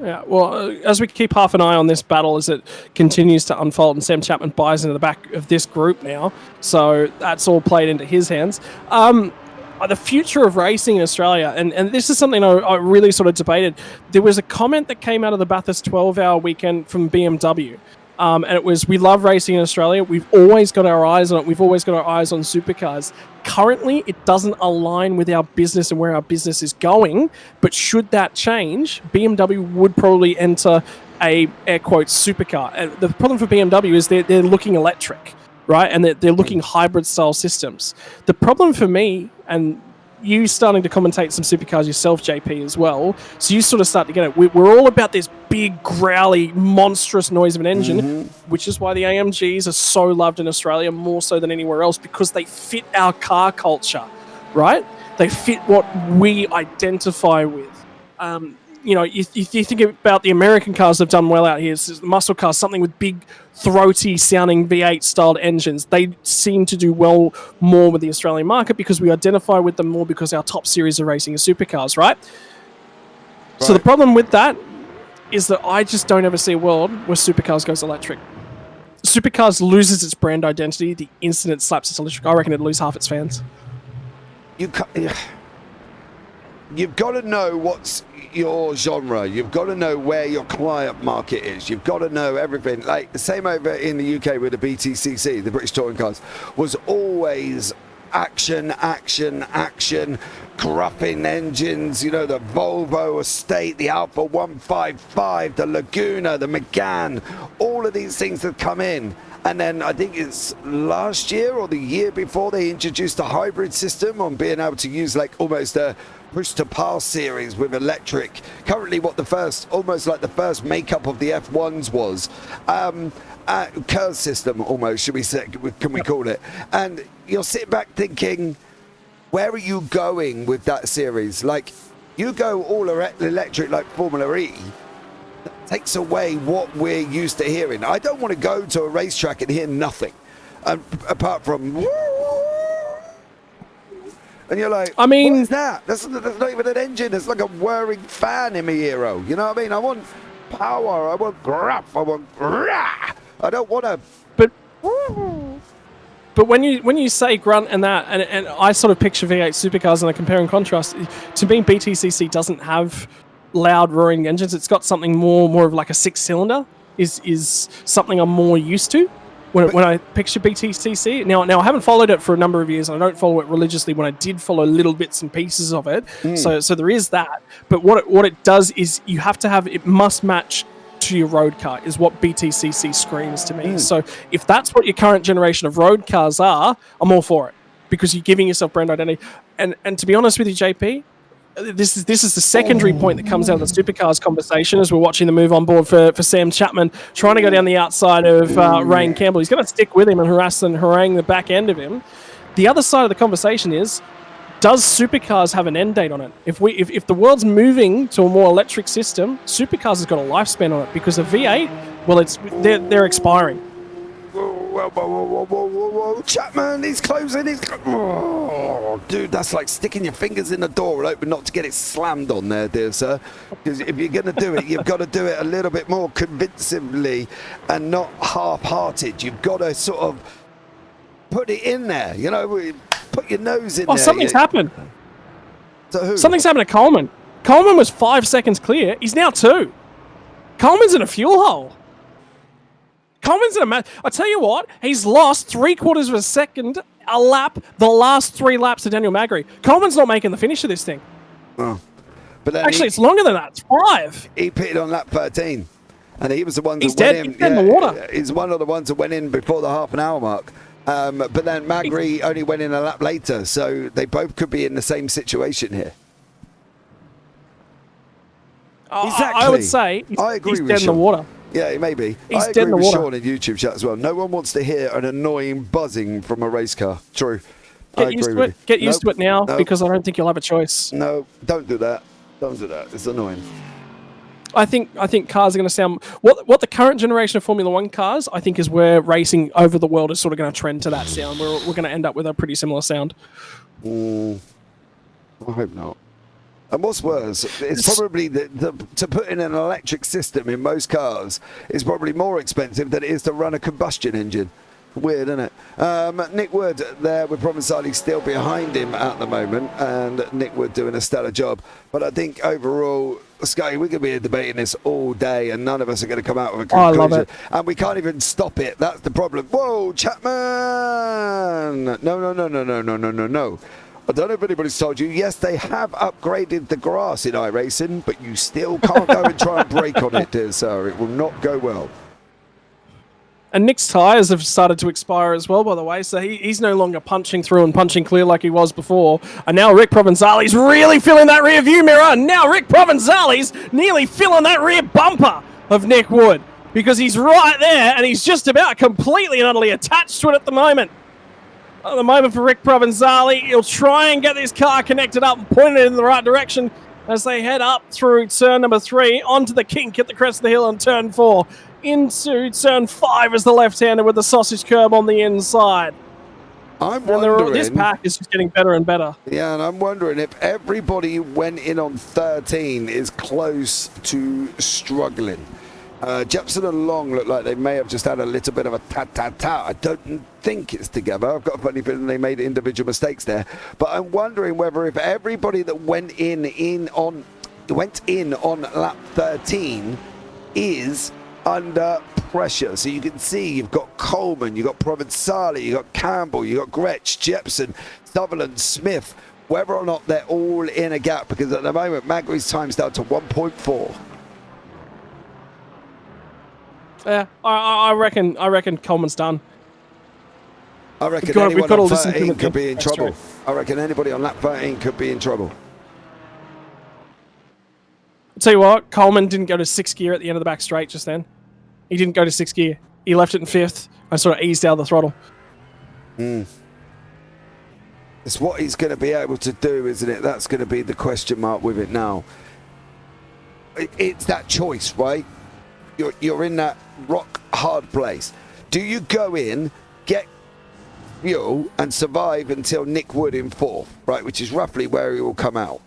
Yeah, well, as we keep half an eye on this battle as it continues to unfold, and Sam Chapman buys into the back of this group now, so that's all played into his hands. The future of racing in Australia, and this is something I really sort of debated. There was a comment that came out of the Bathurst 12-hour weekend from BMW, and it was, we love racing in Australia. We've always got our eyes on it. We've always got our eyes on supercars. Currently, it doesn't align with our business and where our business is going, but should that change, BMW would probably enter a, air quotes, supercar. And the problem for BMW is they're looking electric, right? And they're looking hybrid style systems. The problem for me, and you starting to commentate some supercars yourself, JP, as well, so you sort of start to get it. We're all about this big, growly, monstrous noise of an engine, which is why the AMGs are so loved in Australia, more so than anywhere else, because they fit our car culture, right? They fit what we identify with. You know, you think about the American cars that have done well out here. It's muscle cars, something with big, throaty sounding V8 styled engines. They seem to do well more with the Australian market because we identify with them more because our top series of racing is supercars, right? So the problem with that is that I just don't ever see a world where supercars goes electric. Supercars loses its brand identity the instant it slaps its electric. I reckon it'd lose half its fans. You've got to know what's your genre. You've got to know where your client market is. You've got to know everything. Like the same over in the UK with the BTCC, the British Touring Cars, was always action, gruffing engines, you know, the Volvo Estate, the Alpha 155, the Laguna, the Megane, all of these things that come in. And then I think it's last year or the year before they introduced a hybrid system on being able to use like almost a push-to-pass series with electric. Currently what the first, almost like the first makeup of the F1s was. Curve system almost, should we say, can we call it? And you're sitting back thinking, where are you going with that series? Like, you go all electric like Formula E, takes away what we're used to hearing. I don't want to go to a racetrack and hear nothing apart from and you're like, I mean, what is that? That's not even an engine. It's like a whirring fan in my ear. You know what I mean? I want power. I want gruff. I want rah. I don't want to. But when you say grunt and that, and I sort of picture V8 supercars and I compare and contrast, to me BTCC doesn't have loud roaring engines. It's got something more of like a 6-cylinder is something I'm more used to when I picture BTCC. Now I haven't followed it for a number of years and I don't follow it religiously. When I did follow little bits and pieces of it, so there is that. But what it does is you have to have, it must match to your road car is what BTCC screams to me. So if that's what your current generation of road cars are, I'm all for it because you're giving yourself brand identity. And to be honest with you, JP, this is the secondary point that comes out of the supercars conversation as we're watching the move on board for Sam Chapman trying to go down the outside of Ryan Campbell. He's going to stick with him and harass and harangue the back end of him. The other side of the conversation is, does supercars have an end date on it? If the world's moving to a more electric system, supercars has got a lifespan on it because a V8, well, they're expiring. Whoa, Chapman, he's closing. Oh, dude, that's like sticking your fingers in the door and hoping not to get it slammed on there, dear sir. Because if you're going to do it, you've got to do it a little bit more convincingly and not half-hearted. You've got to sort of put it in there, you know, put your nose in there. Oh, something's happened. So who? Something's happened to Coleman. Coleman was 5 seconds clear. He's now 2. Coleman's in a fuel hole. Coleman's in a I tell you what, he's lost 3/4 of a second a lap the last 3 laps to Daniel Magri. Coleman's not making the finish of this thing. Oh. But then actually, it's longer than that. It's 5. He pitted on lap 13. And he was the one that went in. He's dead in the water. He's one of the ones that went in before the half-an-hour mark. But then Magri only went in a lap later. So they both could be in the same situation here. Exactly. I would say he's dead in the water. Yeah, maybe. He's I dead in agree the with water. Sean in YouTube chat as well. No one wants to hear an annoying buzzing from a race car. True. Get used to it. Get used to it now because I don't think you'll have a choice. No, don't do that. Don't do that. It's annoying. I think cars are going to sound what the current generation of Formula One cars I think is where racing over the world is sort of going to trend to that sound. We're going to end up with a pretty similar sound. I hope not. And what's worse, it's probably to put in an electric system in most cars is probably more expensive than it is to run a combustion engine. Weird, isn't it? Nick Wood there with Provenzali still behind him at the moment, and Nick Wood doing a stellar job. But I think overall, Scotty, we're going to be debating this all day, and none of us are going to come out with a conclusion. I love it. And we can't even stop it. That's the problem. Whoa, Chapman! No. I don't know if anybody's told you. Yes, they have upgraded the grass in iRacing, but you still can't go and try and brake on it, dear sir. It will not go well. And Nick's tyres have started to expire as well, by the way, so he's no longer punching through and punching clear like he was before. And now Rick Provenzali's really filling that rear view mirror. And now Rick Provenzali's nearly filling that rear bumper of Nick Wood, because he's right there and he's just about completely and utterly attached to it at the moment. At the moment for Rick Provenzali, he'll try and get this car connected up and point it in the right direction as they head up through turn number 3 onto the kink at the crest of the hill on turn 4. Into turn 5 as the left-hander with the sausage curb on the inside. I'm wondering... This pack is just getting better and better. Yeah, and I'm wondering if everybody went in on 13 is close to struggling. Jepson and Long look like they may have just had a little bit of a tat-tat-tat. I don't think it's together. I've got a funny feeling they made individual mistakes there. But I'm wondering whether if everybody that went in on lap 13 is under pressure. So you can see you've got Coleman, you've got Provenzali, you've got Campbell, you've got Gretsch, Jepson, Sutherland, Smith, whether or not they're all in a gap, because at the moment Magri's time's down to 1.4. Yeah, I reckon Coleman's done. I reckon we've got to anyone on listen to 13 him. could be in That's trouble. true. I reckon anybody on lap 13 could be in trouble. I'll tell you what, Coleman didn't go to 6th gear at the end of the back straight just then. He didn't go to 6th gear. He left it in 5th and sort of eased out the throttle. It's what he's going to be able to do, isn't it? That's going to be the question mark with it now. It's that choice, right? You're in that rock hard place. Do you go in, get fuel, and survive until Nick Wood in 4th, right? Which is roughly where he will come out.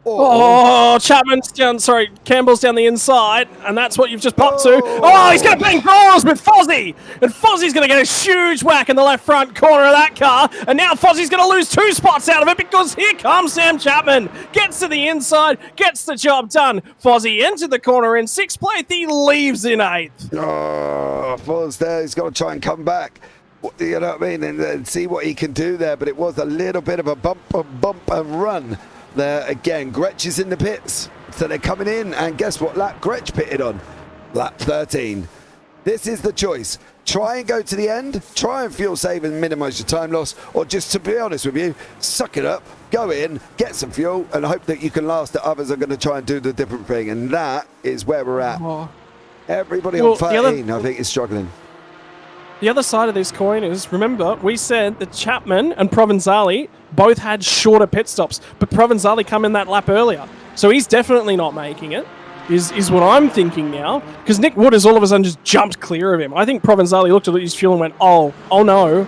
Or, Campbell's down the inside, and that's what you've just popped to. Oh, he's going to bang balls with Fozzie, and Fozzie's going to get a huge whack in the left front corner of that car, and now Fozzie's going to lose 2 spots out of it because here comes Sam Chapman. Gets to the inside, gets the job done. Fozzie entered the corner in 6th place, he leaves in 8th. Oh, Foz there, he's got to try and come back. You know what I mean? And see what he can do there, but it was a little bit of a bump and run. There again, Gretsch is in the pits, so they're coming in, and guess what lap Gretsch pitted on? Lap 13. This is the choice. Try and go to the end, try and fuel save and minimize your time loss, or just to be honest with you, suck it up, go in, get some fuel, and hope that you can last, that others are going to try and do the different thing, and that is where we're at. Everybody on 13, I think, is struggling. The other side of this coin is, remember, we said that Chapman and Provenzali both had shorter pit stops, but Provenzali come in that lap earlier. So he's definitely not making it, is what I'm thinking now, because Nick Wood has all of a sudden just jumped clear of him. I think Provenzali looked at his fuel and went, oh no,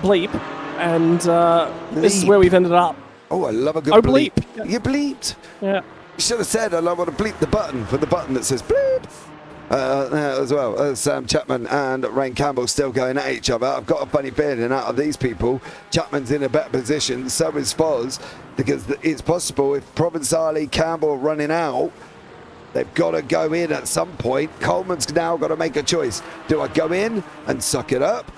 bleep, and this is where we've ended up. Oh, I love a good bleep. Yeah. You bleeped. Yeah. You should have said, I want to bleep the button for the button that says bleep. As well, Sam Chapman and Rain Campbell still going at each other. I've got a funny feeling out of these people, Chapman's in a better position, so is Foz, because it's possible if Provenzali, Campbell are running out, they've got to go in at some point. Coleman's now got to make a choice. Do I go in and suck it up,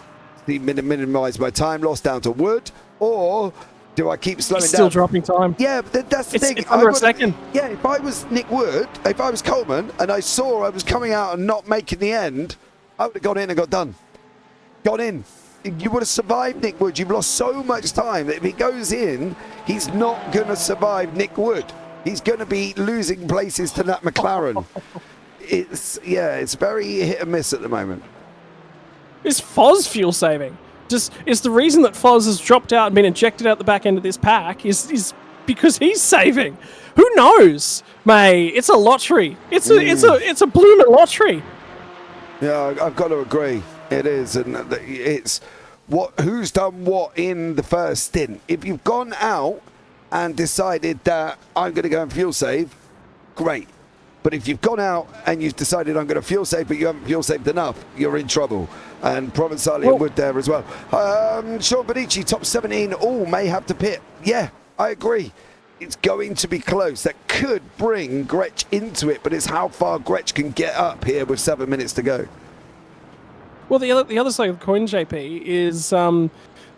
minimize my time loss down to Wood, or do I keep slowing down? Still dropping time. Yeah, but that's the thing. It's under a second. Yeah, if I was Nick Wood, if I was Coleman, and I saw I was coming out and not making the end, I would have gone in and got done. Gone in. You would have survived Nick Wood. You've lost so much time that if he goes in, he's not going to survive Nick Wood. He's going to be losing places to that McLaren. It's very hit and miss at the moment. Is Foz fuel saving? Is the reason that Foz has dropped out and been ejected out the back end of this pack is because he's saving? Who knows, May? It's a lottery. It's a blooming lottery. Yeah, I've got to agree. It is, and it's who's done what in the first stint. If you've gone out and decided that I'm going to go and fuel save, great. But if you've gone out and you've decided I'm going to fuel save, but you haven't fuel saved enough, you're in trouble. And Provenzali and Wood there as well. Sean Bonici, top 17, all may have to pit. Yeah, I agree. It's going to be close. That could bring Gretsch into it, but it's how far Gretsch can get up here with 7 minutes to go. Well, the other side of the coin, JP, is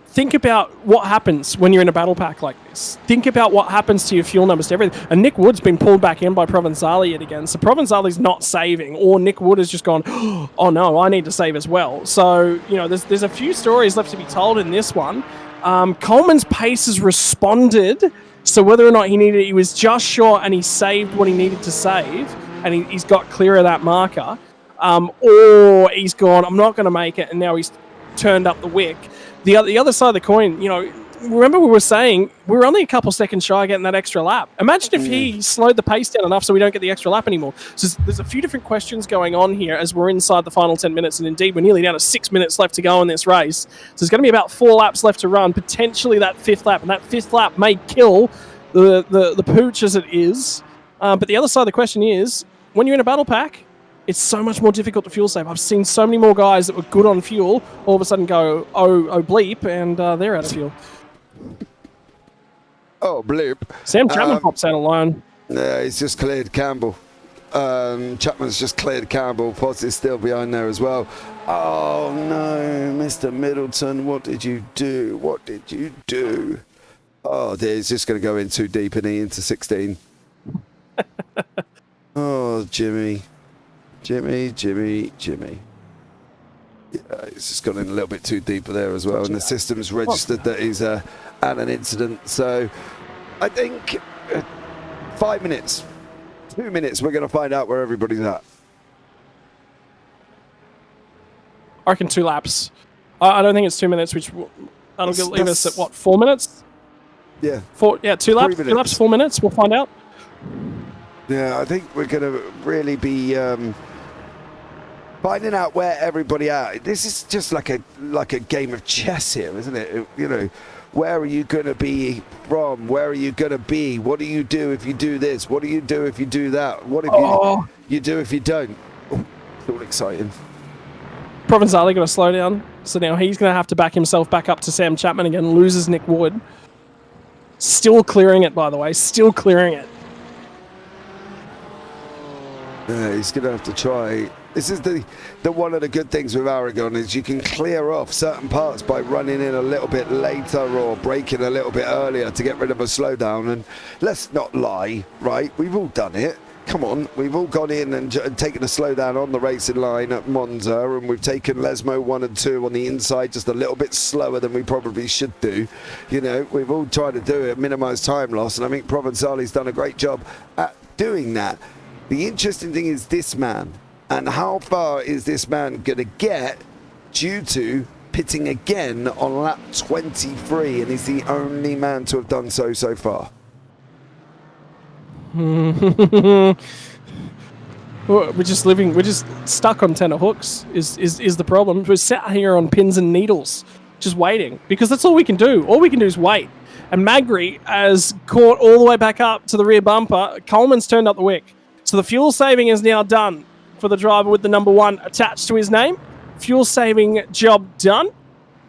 think about what happens when you're in a battle pack like this. Think about what happens to your fuel numbers, to everything. And Nick Wood's been pulled back in by Provenzali yet again. So Provenzali's not saving, or Nick Wood has just gone, oh no, I need to save as well. So, you know, there's a few stories left to be told in this one. Coleman's pace has responded. So whether or not he was just short and he saved what he needed to save, and he's got clear of that marker, or he's gone, I'm not going to make it, and now he's turned up the wick. The other side of the coin, you know, remember we were saying we were only a couple seconds shy of getting that extra lap. Imagine if he slowed the pace down enough so we don't get the extra lap anymore. So there's a few different questions going on here as we're inside the final 10 minutes, and indeed we're nearly down to 6 minutes left to go in this race. So there's going to be about 4 laps left to run, potentially that 5th lap, and that 5th lap may kill the pooch as it is. But the other side of the question is, when you're in a battle pack, it's so much more difficult to fuel save. I've seen so many more guys that were good on fuel all of a sudden go, oh bleep, and they're out of fuel. Oh, bleep. Sam Chapman pops out alone. Yeah, he's just cleared Campbell. Chapman's just cleared Campbell. Potts is still behind there as well. Oh, no, Mr. Middleton, what did you do? What did you do? Oh, dear, he's just going to go in too deep, and he into 16. Oh, Jimmy. Jimmy. Yeah, he's just gone in a little bit too deep there as well, and the system's registered that he's had an incident. So I think 5 minutes, 2 minutes, we're going to find out where everybody's at. I reckon 2 laps. I don't think it's 2 minutes, which that'll leave us at, what, 4 minutes? Yeah. 2 laps. 2 laps, 4 minutes. We'll find out. Yeah, I think we're going to really be finding out where everybody at. This is just like a game of chess here, isn't it? You know, where are you going to be from? Where are you going to be? What do you do if you do this? What do you do if you do that? What if you do if you don't? Oh, it's all exciting. Provenzali going to slow down, so now he's going to have to back himself back up to Sam Chapman again. Loses Nick Wood. Still clearing it, by the way. Still clearing it. Yeah, he's going to have to try. This is the one of the good things with Aragon is you can clear off certain parts by running in a little bit later or braking a little bit earlier to get rid of a slowdown. And let's not lie, right? We've all done it. Come on, we've all gone in and taken a slowdown on the racing line at Monza, and we've taken Lesmo 1 and 2 on the inside just a little bit slower than we probably should do. You know, we've all tried to do it, minimise time loss, and I think Provenzali's done a great job at doing that. The interesting thing is this man, and how far is this man going to get due to pitting again on lap 23, and he's the only man to have done so far. We're just stuck on tenor hooks is the problem. We're sat here on pins and needles, just waiting, because that's all we can do. All we can do is wait. And Magri has caught all the way back up to the rear bumper. Coleman's turned up the wick. So the fuel saving is now done for the driver with the number 1 attached to his name. Fuel saving job done.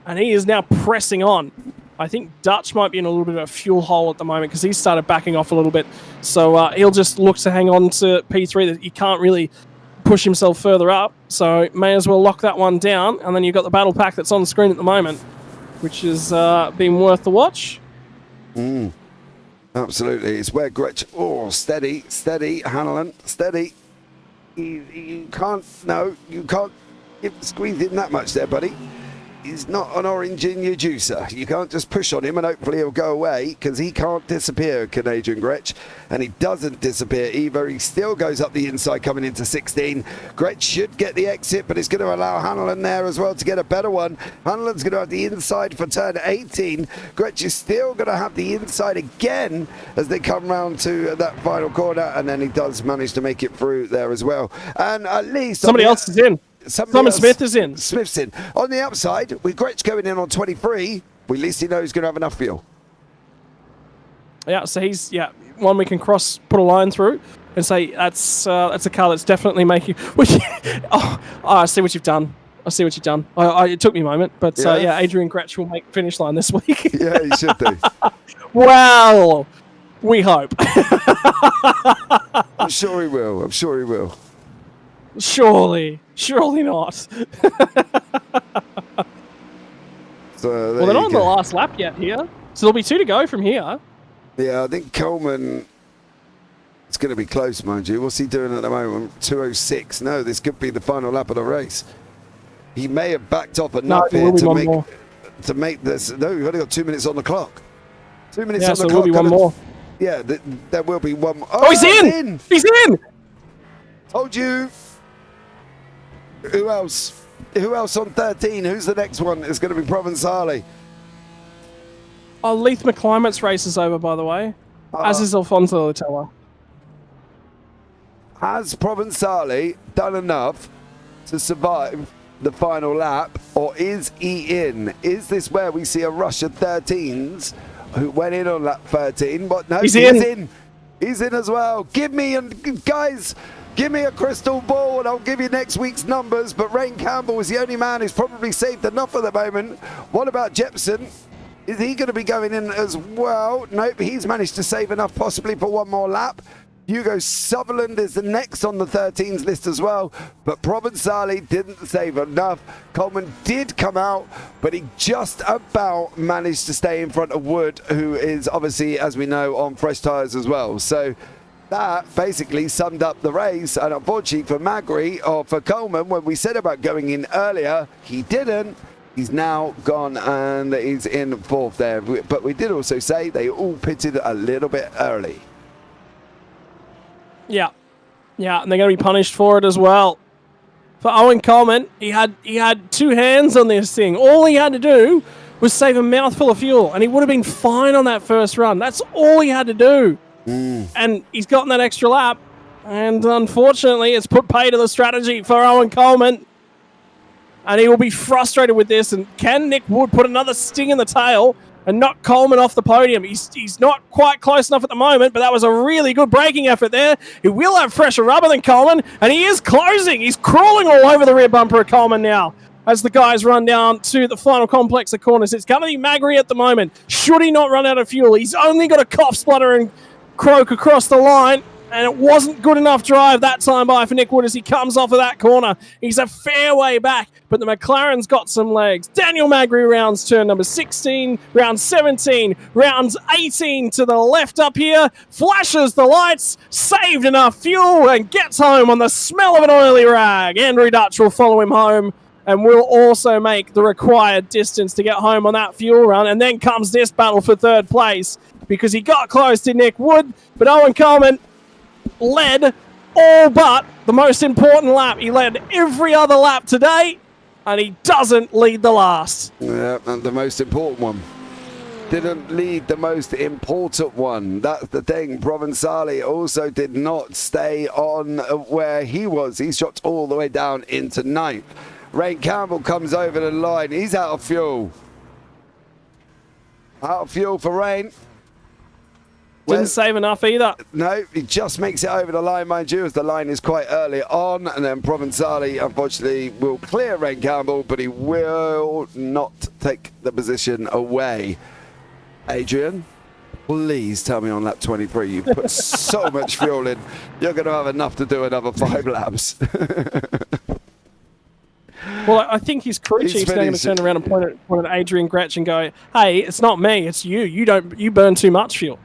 And he is now pressing on. I think Dutch might be in a little bit of a fuel hole at the moment because he started backing off a little bit. So he'll just look to hang on to P3. That he can't really push himself further up. So may as well lock that one down. And then you've got the battle pack that's on the screen at the moment, which has been worth the watch. Absolutely. It's where Gretsch... Oh, steady, Hanlon, steady. You can't squeeze him that much there, buddy. He's not an orange in your juicer. You can't just push on him and hopefully he'll go away, because he can't disappear, Canadian Gretsch. And he doesn't disappear either. He still goes up the inside coming into 16. Gretsch should get the exit, but it's going to allow Hanlon there as well to get a better one. Hanlon's going to have the inside for turn 18. Gretsch is still going to have the inside again as they come round to that final corner, and then he does manage to make it through there as well. And at least... Somebody else is in. Simon Smith is in. Smith's in. On the upside, with Gretsch going in on 23, we at least he knows he's going to have enough fuel. Yeah, so he's one we can put a line through and say that's a car that's definitely making. I see what you've done. It took me a moment, but Adrian Gretsch will make finish line this week. Yeah, he should do. Well, we hope. I'm sure he will. Surely not. So Well, they're not on the last lap yet here, so there'll be 2 to go from here. Yeah, I think Coleman. It's going to be close, mind you. What's he doing at the moment? 2:06. No, this could be the final lap of the race. He may have backed off enough here to make this. No, we've only got 2 minutes on the clock. 2 minutes on the clock. There will be one more. Yeah, there will be one more. Oh, he's in! He's in! Told you. Who else? Who else on 13? Who's the next one? It's going to be Provenzale. Oh, Leith McClimate's race is over, by the way. As is Alfonso Latella. Has Provenzale done enough to survive the final lap, or is he in? Is this where we see a rush of 13s who went in on lap 13? But no, he's in. He's in as well. Give me a crystal ball and I'll give you next week's numbers. But Rain Campbell is the only man who's probably saved enough at the moment. What about Jepson? Is he going to be going in as well? Nope, he's managed to save enough possibly for one more lap. Hugo Sutherland is the next on the 13s list as well, but Provenzale didn't save enough. Coleman did come out, but he just about managed to stay in front of Wood, who is obviously, as we know, on fresh tyres as well. So that basically summed up the race, and unfortunately for Magri, or for Coleman, when we said about going in earlier, he didn't. He's now gone and he's in 4th there. But we did also say they all pitted a little bit early. Yeah, and they're going to be punished for it as well. For Owen Coleman, he had 2 hands on this thing. All he had to do was save a mouthful of fuel, and he would have been fine on that first run. That's all he had to do. And he's gotten that extra lap, and unfortunately, it's put pay to the strategy for Owen Coleman. And he will be frustrated with this. And can Nick Wood put another sting in the tail and knock Coleman off the podium? He's not quite close enough at the moment, but that was a really good braking effort there. He will have fresher rubber than Coleman, and he is closing. He's crawling all over the rear bumper of Coleman now as the guys run down to the final complex of corners. It's going to be Magri at the moment. Should he not run out of fuel? He's only got a cough splutter and croak across the line. And it wasn't good enough drive that time by for Nick Wood as he comes off of that corner. He's a fair way back, but the McLaren's got some legs. Daniel Magri rounds turn number 16, round 17, rounds 18 to the left up here, flashes the lights, saved enough fuel, and gets home on the smell of an oily rag. Andrew Dutch will follow him home and will also make the required distance to get home on that fuel run. And then comes this battle for 3rd place because he got close to Nick Wood, but Owen Coleman led all but the most important lap. He led every other lap today, and he doesn't lead the last. Yeah, and the most important one. Didn't lead the most important one. That's the thing. Provenzale also did not stay on where he was. He's dropped all the way down into 9th. Rain Campbell comes over the line. He's out of fuel. Out of fuel for Rain. Didn't save enough either. No, he just makes it over the line, mind you, as the line is quite early on. And then Provenzale, unfortunately, will clear Rain Campbell, but he will not take the position away. Adrian, please tell me on lap 23, you put so much fuel in, you're going to have enough to do another 5 laps. Well, I think his crew chief's now going to turn around and point at Adrian Gretsch and go, hey, it's not me, it's you. You burn too much fuel.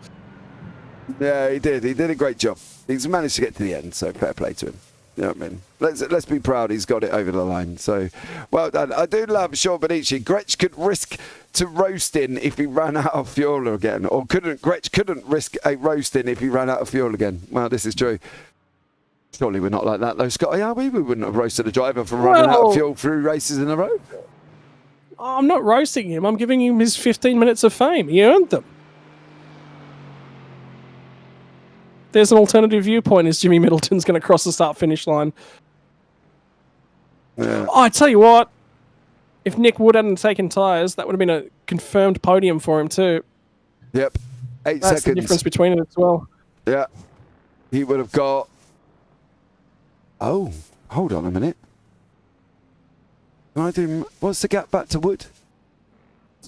Yeah, he did. He did a great job. He's managed to get to the end, so fair play to him. You know what I mean? Let's be proud he's got it over the line. So, well done. I do love Sean Benici. Gretsch could risk to roasting if he ran out of fuel again. Or Gretsch couldn't risk a roasting if he ran out of fuel again. Well, this is true. Surely we're not like that, though, Scotty, are we? We wouldn't have roasted a driver for running out of fuel 3 races in a row. I'm not roasting him. I'm giving him his 15 minutes of fame. He earned them. There's an alternative viewpoint as Jimmy Middleton's going to cross the start-finish line. Yeah. Oh, I tell you what, if Nick Wood hadn't taken tyres, that would have been a confirmed podium for him too. Yep. 8 That's the seconds. difference between it as well. Yeah. He would have got... Oh, hold on a minute. Can I do... What's the gap back to Wood?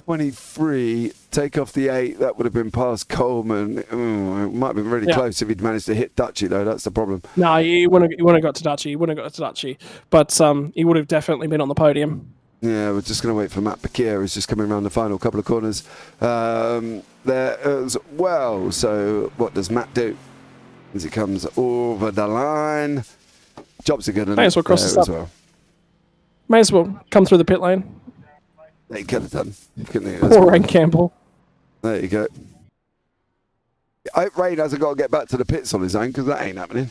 23. Take off the 8. That would have been past Coleman. Oh, it might have been really close if he'd managed to hit Dutchy, though. That's the problem. No, he wouldn't have got to Dutchy. He wouldn't have got to Dutchy. But he would have definitely been on the podium. Yeah, we're just going to wait for Matt Bakir, who's just coming around the final couple of corners there as well. So what does Matt do as he comes over the line? Jobs are good enough. May as well cross this up. Well. May as well come through the pit lane. They could have done. Poor Ryan Campbell. There you go. I hope Rain hasn't got to get back to the pits on his own, because that ain't happening.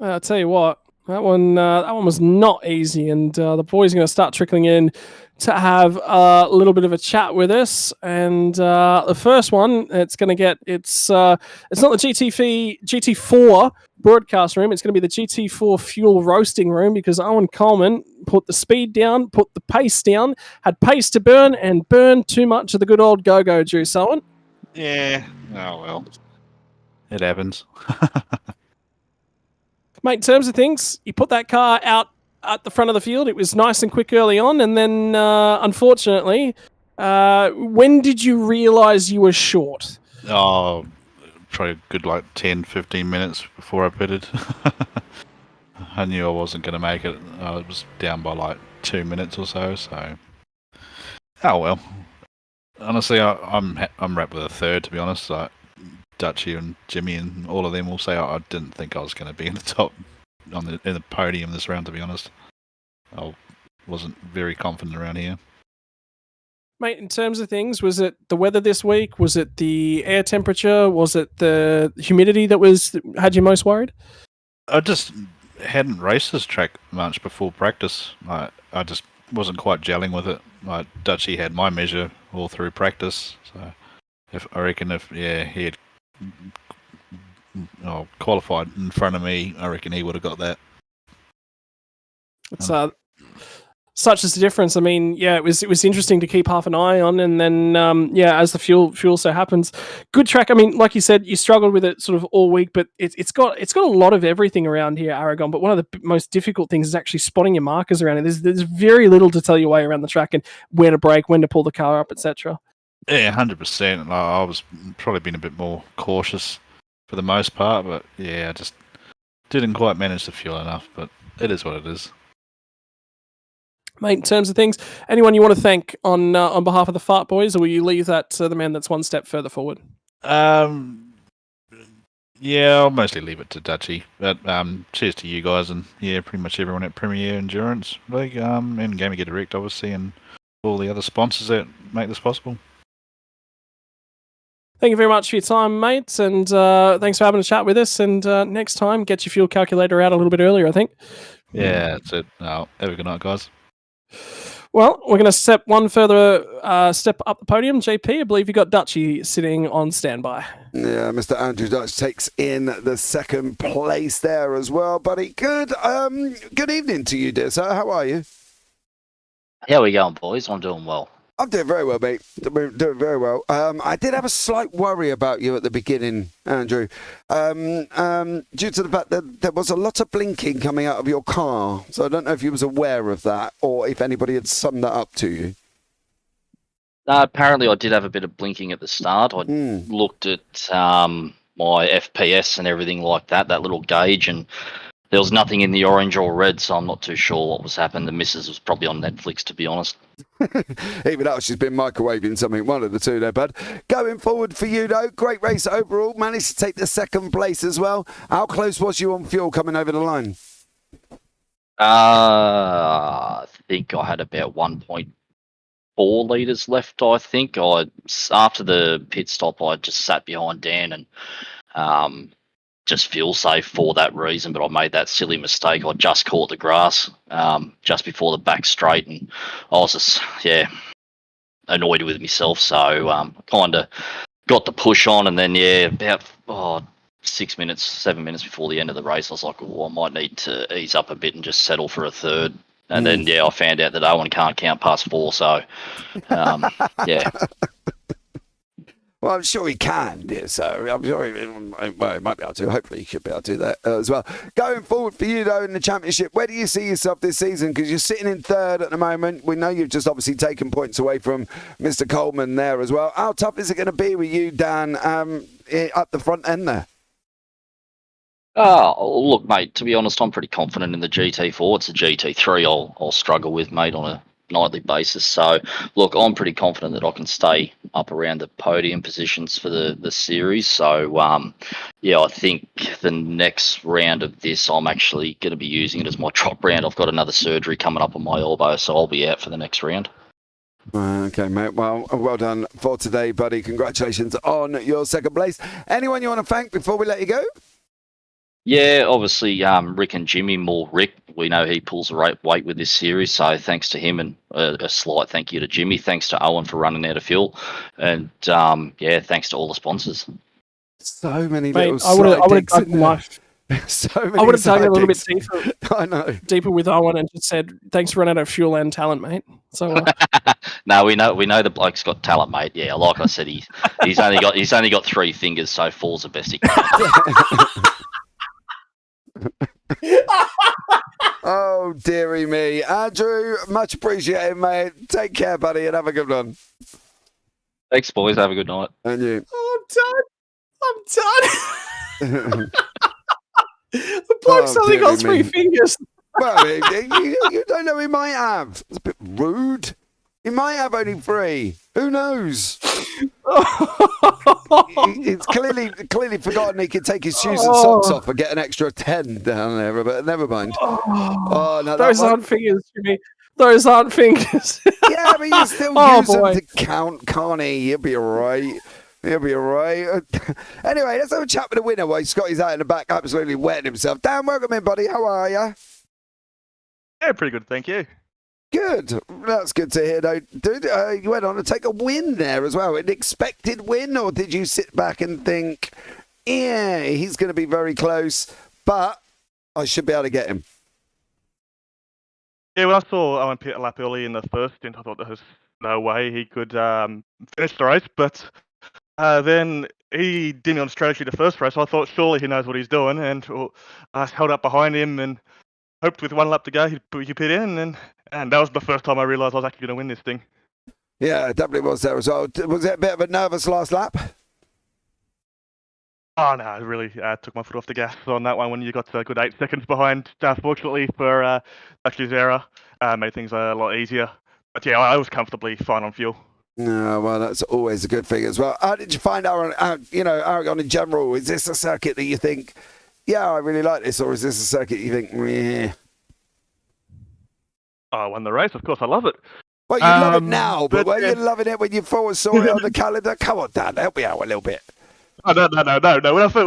I'll tell you what, that one was not easy, and the boys are going to start trickling in to have a little bit of a chat with us. And the first one, it's not the GT4 broadcast room. It's going to be the GT4 fuel roasting room, because Owen Coleman put the speed down, put the pace down, had pace to burn, and burned too much of the good old go-go juice, Owen. Yeah. Oh, well. It happens. Mate, in terms of things, you put that car out at the front of the field. It was nice and quick early on, and then, unfortunately, when did you realise you were short? Oh, probably a good 10, 15 minutes before I pitted. I knew I wasn't going to make it. I was down by 2 minutes or so. Oh well. Honestly, I'm wrapped with a third, to be honest. Dutchy and Jimmy and all of them will say I didn't think I was going to be in the top in the podium this round, to be honest. I wasn't very confident around here. Mate, in terms of things, was it the weather this week? Was it the air temperature? Was it the humidity that had you most worried? I just hadn't raced this track much before practice. I just wasn't quite gelling with it. Dutchy had my measure all through practice, so I reckon if he had qualified in front of me, I reckon he would have got that. It's such is the difference. I mean, yeah, it was interesting to keep half an eye on, and then as the fuel so happens, good track. I mean, like you said, you struggled with it sort of all week, but it's got a lot of everything around here, Aragon. But one of the most difficult things is actually spotting your markers around it. There's very little to tell your way around the track and where to brake, when to pull the car up, etc. Yeah, 100%. I was probably been a bit more cautious for the most part, but yeah, I just didn't quite manage to fuel enough. But it is what it is. Mate, in terms of things, anyone you want to thank on behalf of the Fart Boys, or will you leave that to the man that's one step further forward? Yeah, I'll mostly leave it to Dutchy. But cheers to you guys, and pretty much everyone at Premier Endurance League, and Gaming Get Direct, obviously, and all the other sponsors that make this possible. Thank you very much for your time, mates, and thanks for having a chat with us. And next time, get your fuel calculator out a little bit earlier, I think. Yeah, that's it. Have a good night, guys. Well, we're going to step one further step up the podium. JP, I believe you got Dutchy sitting on standby. Yeah, Mr. Andrew Dutch takes in the second place there as well, buddy. Good evening to you, dear sir. How are you? How are we going, boys? I'm doing well. I'm doing very well, mate. Doing very well. I did have a slight worry about you at the beginning, Andrew, due to the fact that there was a lot of blinking coming out of your car. So I don't know if you was aware of that or if anybody had summed that up to you. Apparently, I did have a bit of blinking at the start. I looked at my FPS and everything like that little gauge, and there was nothing in the orange or red, so I'm not too sure what was happening. The missus was probably on Netflix, to be honest. Even though she's been microwaving something, one of the two there, bud. Going forward for you, though, great race overall. Managed to take the second place as well. How close was you on fuel coming over the line? I think I had about 1.4 litres left, I think. After the pit stop, I just sat behind Dan and just fuel safe for that reason, but I made that silly mistake. I just caught the grass just before the back straight, and I was just, annoyed with myself. So kind of got the push on, and then, about 7 minutes before the end of the race, I was like, I might need to ease up a bit and just settle for a third. And then, I found out that Owen can't count past 4, so, Well, I'm sure he can, dear sir. I'm sure he might be able to. Hopefully he should be able to do that as well. Going forward for you, though, in the championship, where do you see yourself this season? Because you're sitting in third at the moment. We know you've just obviously taken points away from Mr. Coleman there as well. How tough is it going to be with you, Dan, at the front end there? Oh, look, mate, to be honest, I'm pretty confident in the GT4. It's a GT3 I'll struggle with, mate, on a nightly basis. So, look, I'm pretty confident that I can stay up around the podium positions for the series. So, yeah, I think the next round of this, I'm actually going to be using it as my drop round. I've got another surgery coming up on my elbow, so I'll be out for the next round. Okay, mate. Well done for today, buddy. Congratulations on your second place. Anyone you want to thank before we let you go? Yeah, obviously, Rick and Jimmy, more Rick. We know he pulls the weight with this series, so thanks to him, and a slight thank you to Jimmy. Thanks to Owen for running out of fuel, and yeah, thanks to all the sponsors. So many Mate, little I would have side dug so many I would have dug side a little bit digs. deeper. I know. Deeper with Owen and just said, "Thanks for running out of fuel and talent, mate." So No, we know the bloke's got talent, mate. Yeah, like I said, he's only got 3 fingers, so 4's the best he can. Oh, dearie me. Andrew, much appreciated, mate. Take care, buddy, and have a good one. Thanks, boys. Have a good night. And you. I'm done. The bloke's Oh, only got dearie 3 me. fingers. Well, you don't know, he might have. It's a bit rude. He might have only 3. Who knows? It's clearly forgotten he could take his shoes and socks off and get an extra 10 down there, but never mind. Oh, no, Those aren't fingers, Jimmy. Those aren't fingers. Yeah, but you still use them to count, can't he? He'll be all right. He'll be all right. Anyway, let's have a chat with the winner while Scotty's out in the back absolutely wetting himself. Dan, welcome in, buddy. How are you? Yeah, pretty good, thank you. Good. That's good to hear, though. Dude, you went on to take a win there as well. An expected win, or did you sit back and think, yeah, he's going to be very close, but I should be able to get him? Yeah, when I saw Owen pit a lap early in the first stint, I thought there was no way he could finish the race, but then he did me on strategy the first race. So I thought surely he knows what he's doing, and I held up behind him and hoped with 1 lap to go he'd pit in, and that was the first time I realised I was actually going to win this thing. Yeah, it definitely was there as well. Was it a bit of a nervous last lap? Oh no, I really took my foot off the gas on that one when you got a good 8 seconds behind. Fortunately for Ashley's error, made things a lot easier. But yeah, I was comfortably fine on fuel. No, well, that's always a good thing as well. How did you find Aragon in general? Is this a circuit that you think, yeah, I really like this, or is this a circuit you think, meh? I won the race, of course, I love it. Well, you love it now, but were yeah. you loving it when you first saw it on the calendar? Come on, Dan, help me out a little bit. Oh, no. When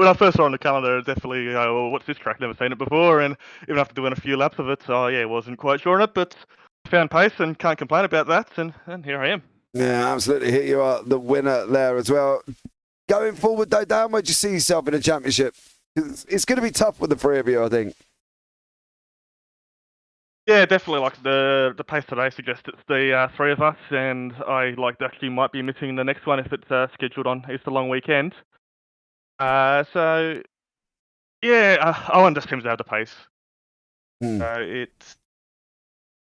I first saw it on the calendar, definitely, well, what's this track? Never seen it before, and even after doing a few laps of it, yeah, wasn't quite sure on it, but found pace and can't complain about that, and here I am. Yeah, absolutely. Here you are, the winner there as well. Going forward, though, Dan, where do you see yourself in the championship? It's going to be tough with the 3 of you, I think. Yeah, definitely. Like the pace today suggests it's the 3 of us, and I actually might be missing the next one if it's scheduled on Easter long weekend. So yeah, Owen just seems to have the pace. It's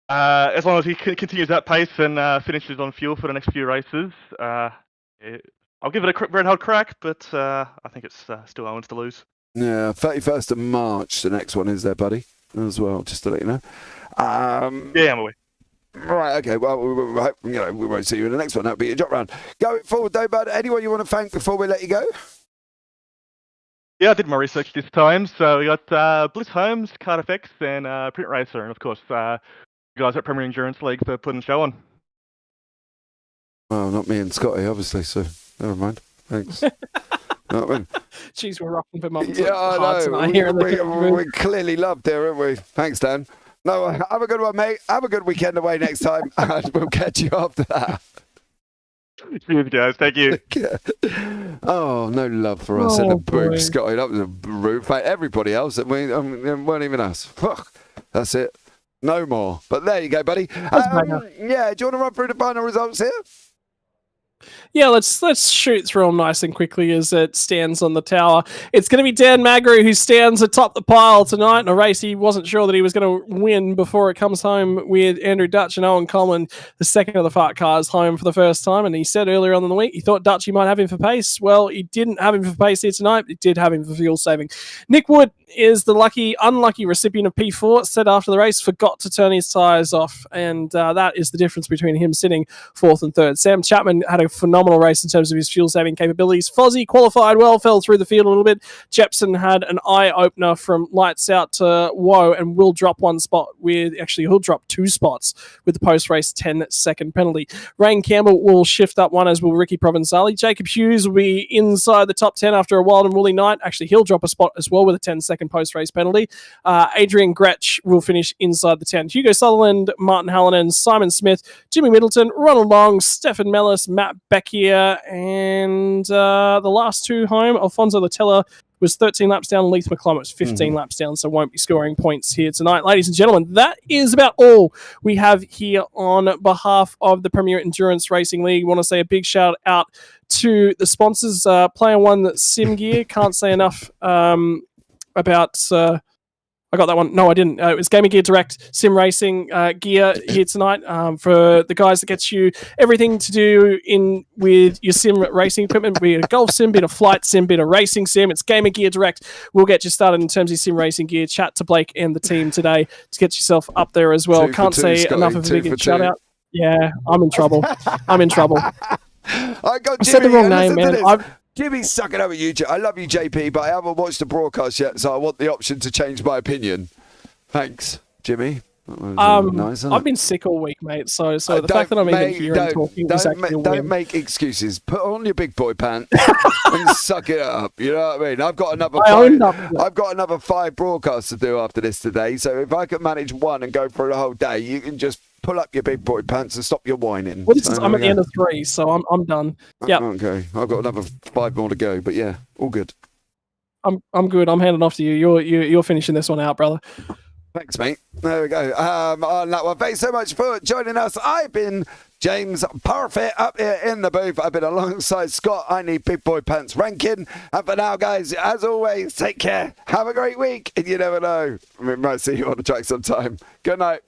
as long as he continues that pace and finishes on fuel for the next few races, I'll give it a very hard crack, but I think it's still Owen's to lose. Yeah, 31st of March, the next one is there, buddy, as well, just to let you know. Yeah, I'm away. Right, okay, well, we won't see you in the next one. That'll be your drop round. Going forward, though, bud, anyone you want to thank before we let you go? Yeah, I did my research this time. So we got Bliss Holmes, Card FX, and Print Racer, and of course, you guys at Premier Endurance League for putting the show on. Well, not me and Scotty, obviously, so never mind. Thanks. Jeez, we're rocking them up. Yeah, I know. We clearly loved it, haven't we? Thanks, Dan. No, have a good one, mate. Have a good weekend away next time, and we'll catch you after that. Cheers, guys. Thank you. Oh, no love for us in the booth, Scotty. That was a rude fight. Everybody else, it weren't even us. That's it. No more. But there you go, buddy. Yeah, do you want to run through the final results here? Yeah, let's shoot through them nice and quickly as it stands on the tower. It's going to be Dan Magru who stands atop the pile tonight in a race he wasn't sure that he was going to win before it comes home with Andrew Dutch and Owen Coleman, the second of the fart cars, home for the first time. And he said earlier on in the week he thought Dutchy might have him for pace. Well, he didn't have him for pace here tonight. He did have him for fuel saving. Nick Wood is the unlucky recipient of P4. Said after the race, forgot to turn his tyres off, and that is the difference between him sitting fourth and third. Sam Chapman had a phenomenal race in terms of his fuel-saving capabilities. Fozzie qualified well, fell through the field a little bit. Jepson had an eye-opener from lights out to whoa, and will drop one spot he'll drop 2 spots with the post-race 10-second penalty. Rain Campbell will shift up one, as will Ricky Provenzali. Jacob Hughes will be inside the top 10 after a wild and woolly night. Actually, he'll drop a spot as well with a 10-second post-race penalty. Adrian Gretsch will finish inside the 10. Hugo Sutherland, Martin Hallinan, Simon Smith, Jimmy Middleton, Ronald Long, Stefan Mellis, Matt Beckier, and the last 2 home, Alfonso Latella was 13 laps down, Leith McClung was 15 laps down, so won't be scoring points here tonight. Ladies and gentlemen, that is about all we have here on behalf of the Premier Endurance Racing League. I want to say a big shout out to the sponsors, Player One Sim Gear. Can't say enough about... I got that one. No, I didn't. It was Gaming Gear Direct Sim Racing gear here tonight for the guys that gets you everything to do with your sim racing equipment, be it a golf sim, be it a flight sim, be it a racing sim. It's Gaming Gear Direct. We'll get you started in terms of sim racing gear. Chat to Blake and the team today to get yourself up there as well. Can't say enough of a big shout out. Yeah, I'm in trouble. I'm in trouble. I said the wrong name, man. Jimmy's sucking up at you. I love you, JP, but I haven't watched the broadcast yet, so I want the option to change my opinion. Thanks, Jimmy. Nice, I've been sick all week, mate. So the fact that I'm even here and talking is actually a win. Don't make excuses. Put on your big boy pant and suck it up. You know what I mean? I've got another 5 broadcasts to do after this today. So if I can manage one and go for the whole day, you can just pull up your big boy pants and stop your whining. Well, I'm at the end of 3, so I'm done. Yeah. Okay. I've got another 5 more to go, but yeah, all good. I'm good. I'm handing off to you. You're finishing this one out, brother. Thanks, mate. There we go. On that one, thanks so much for joining us. I've been James Parfit up here in the booth. I've been alongside Scott. I need big boy pants ranking. And for now, guys, as always, take care. Have a great week. And you never know, we might see you on the track sometime. Good night.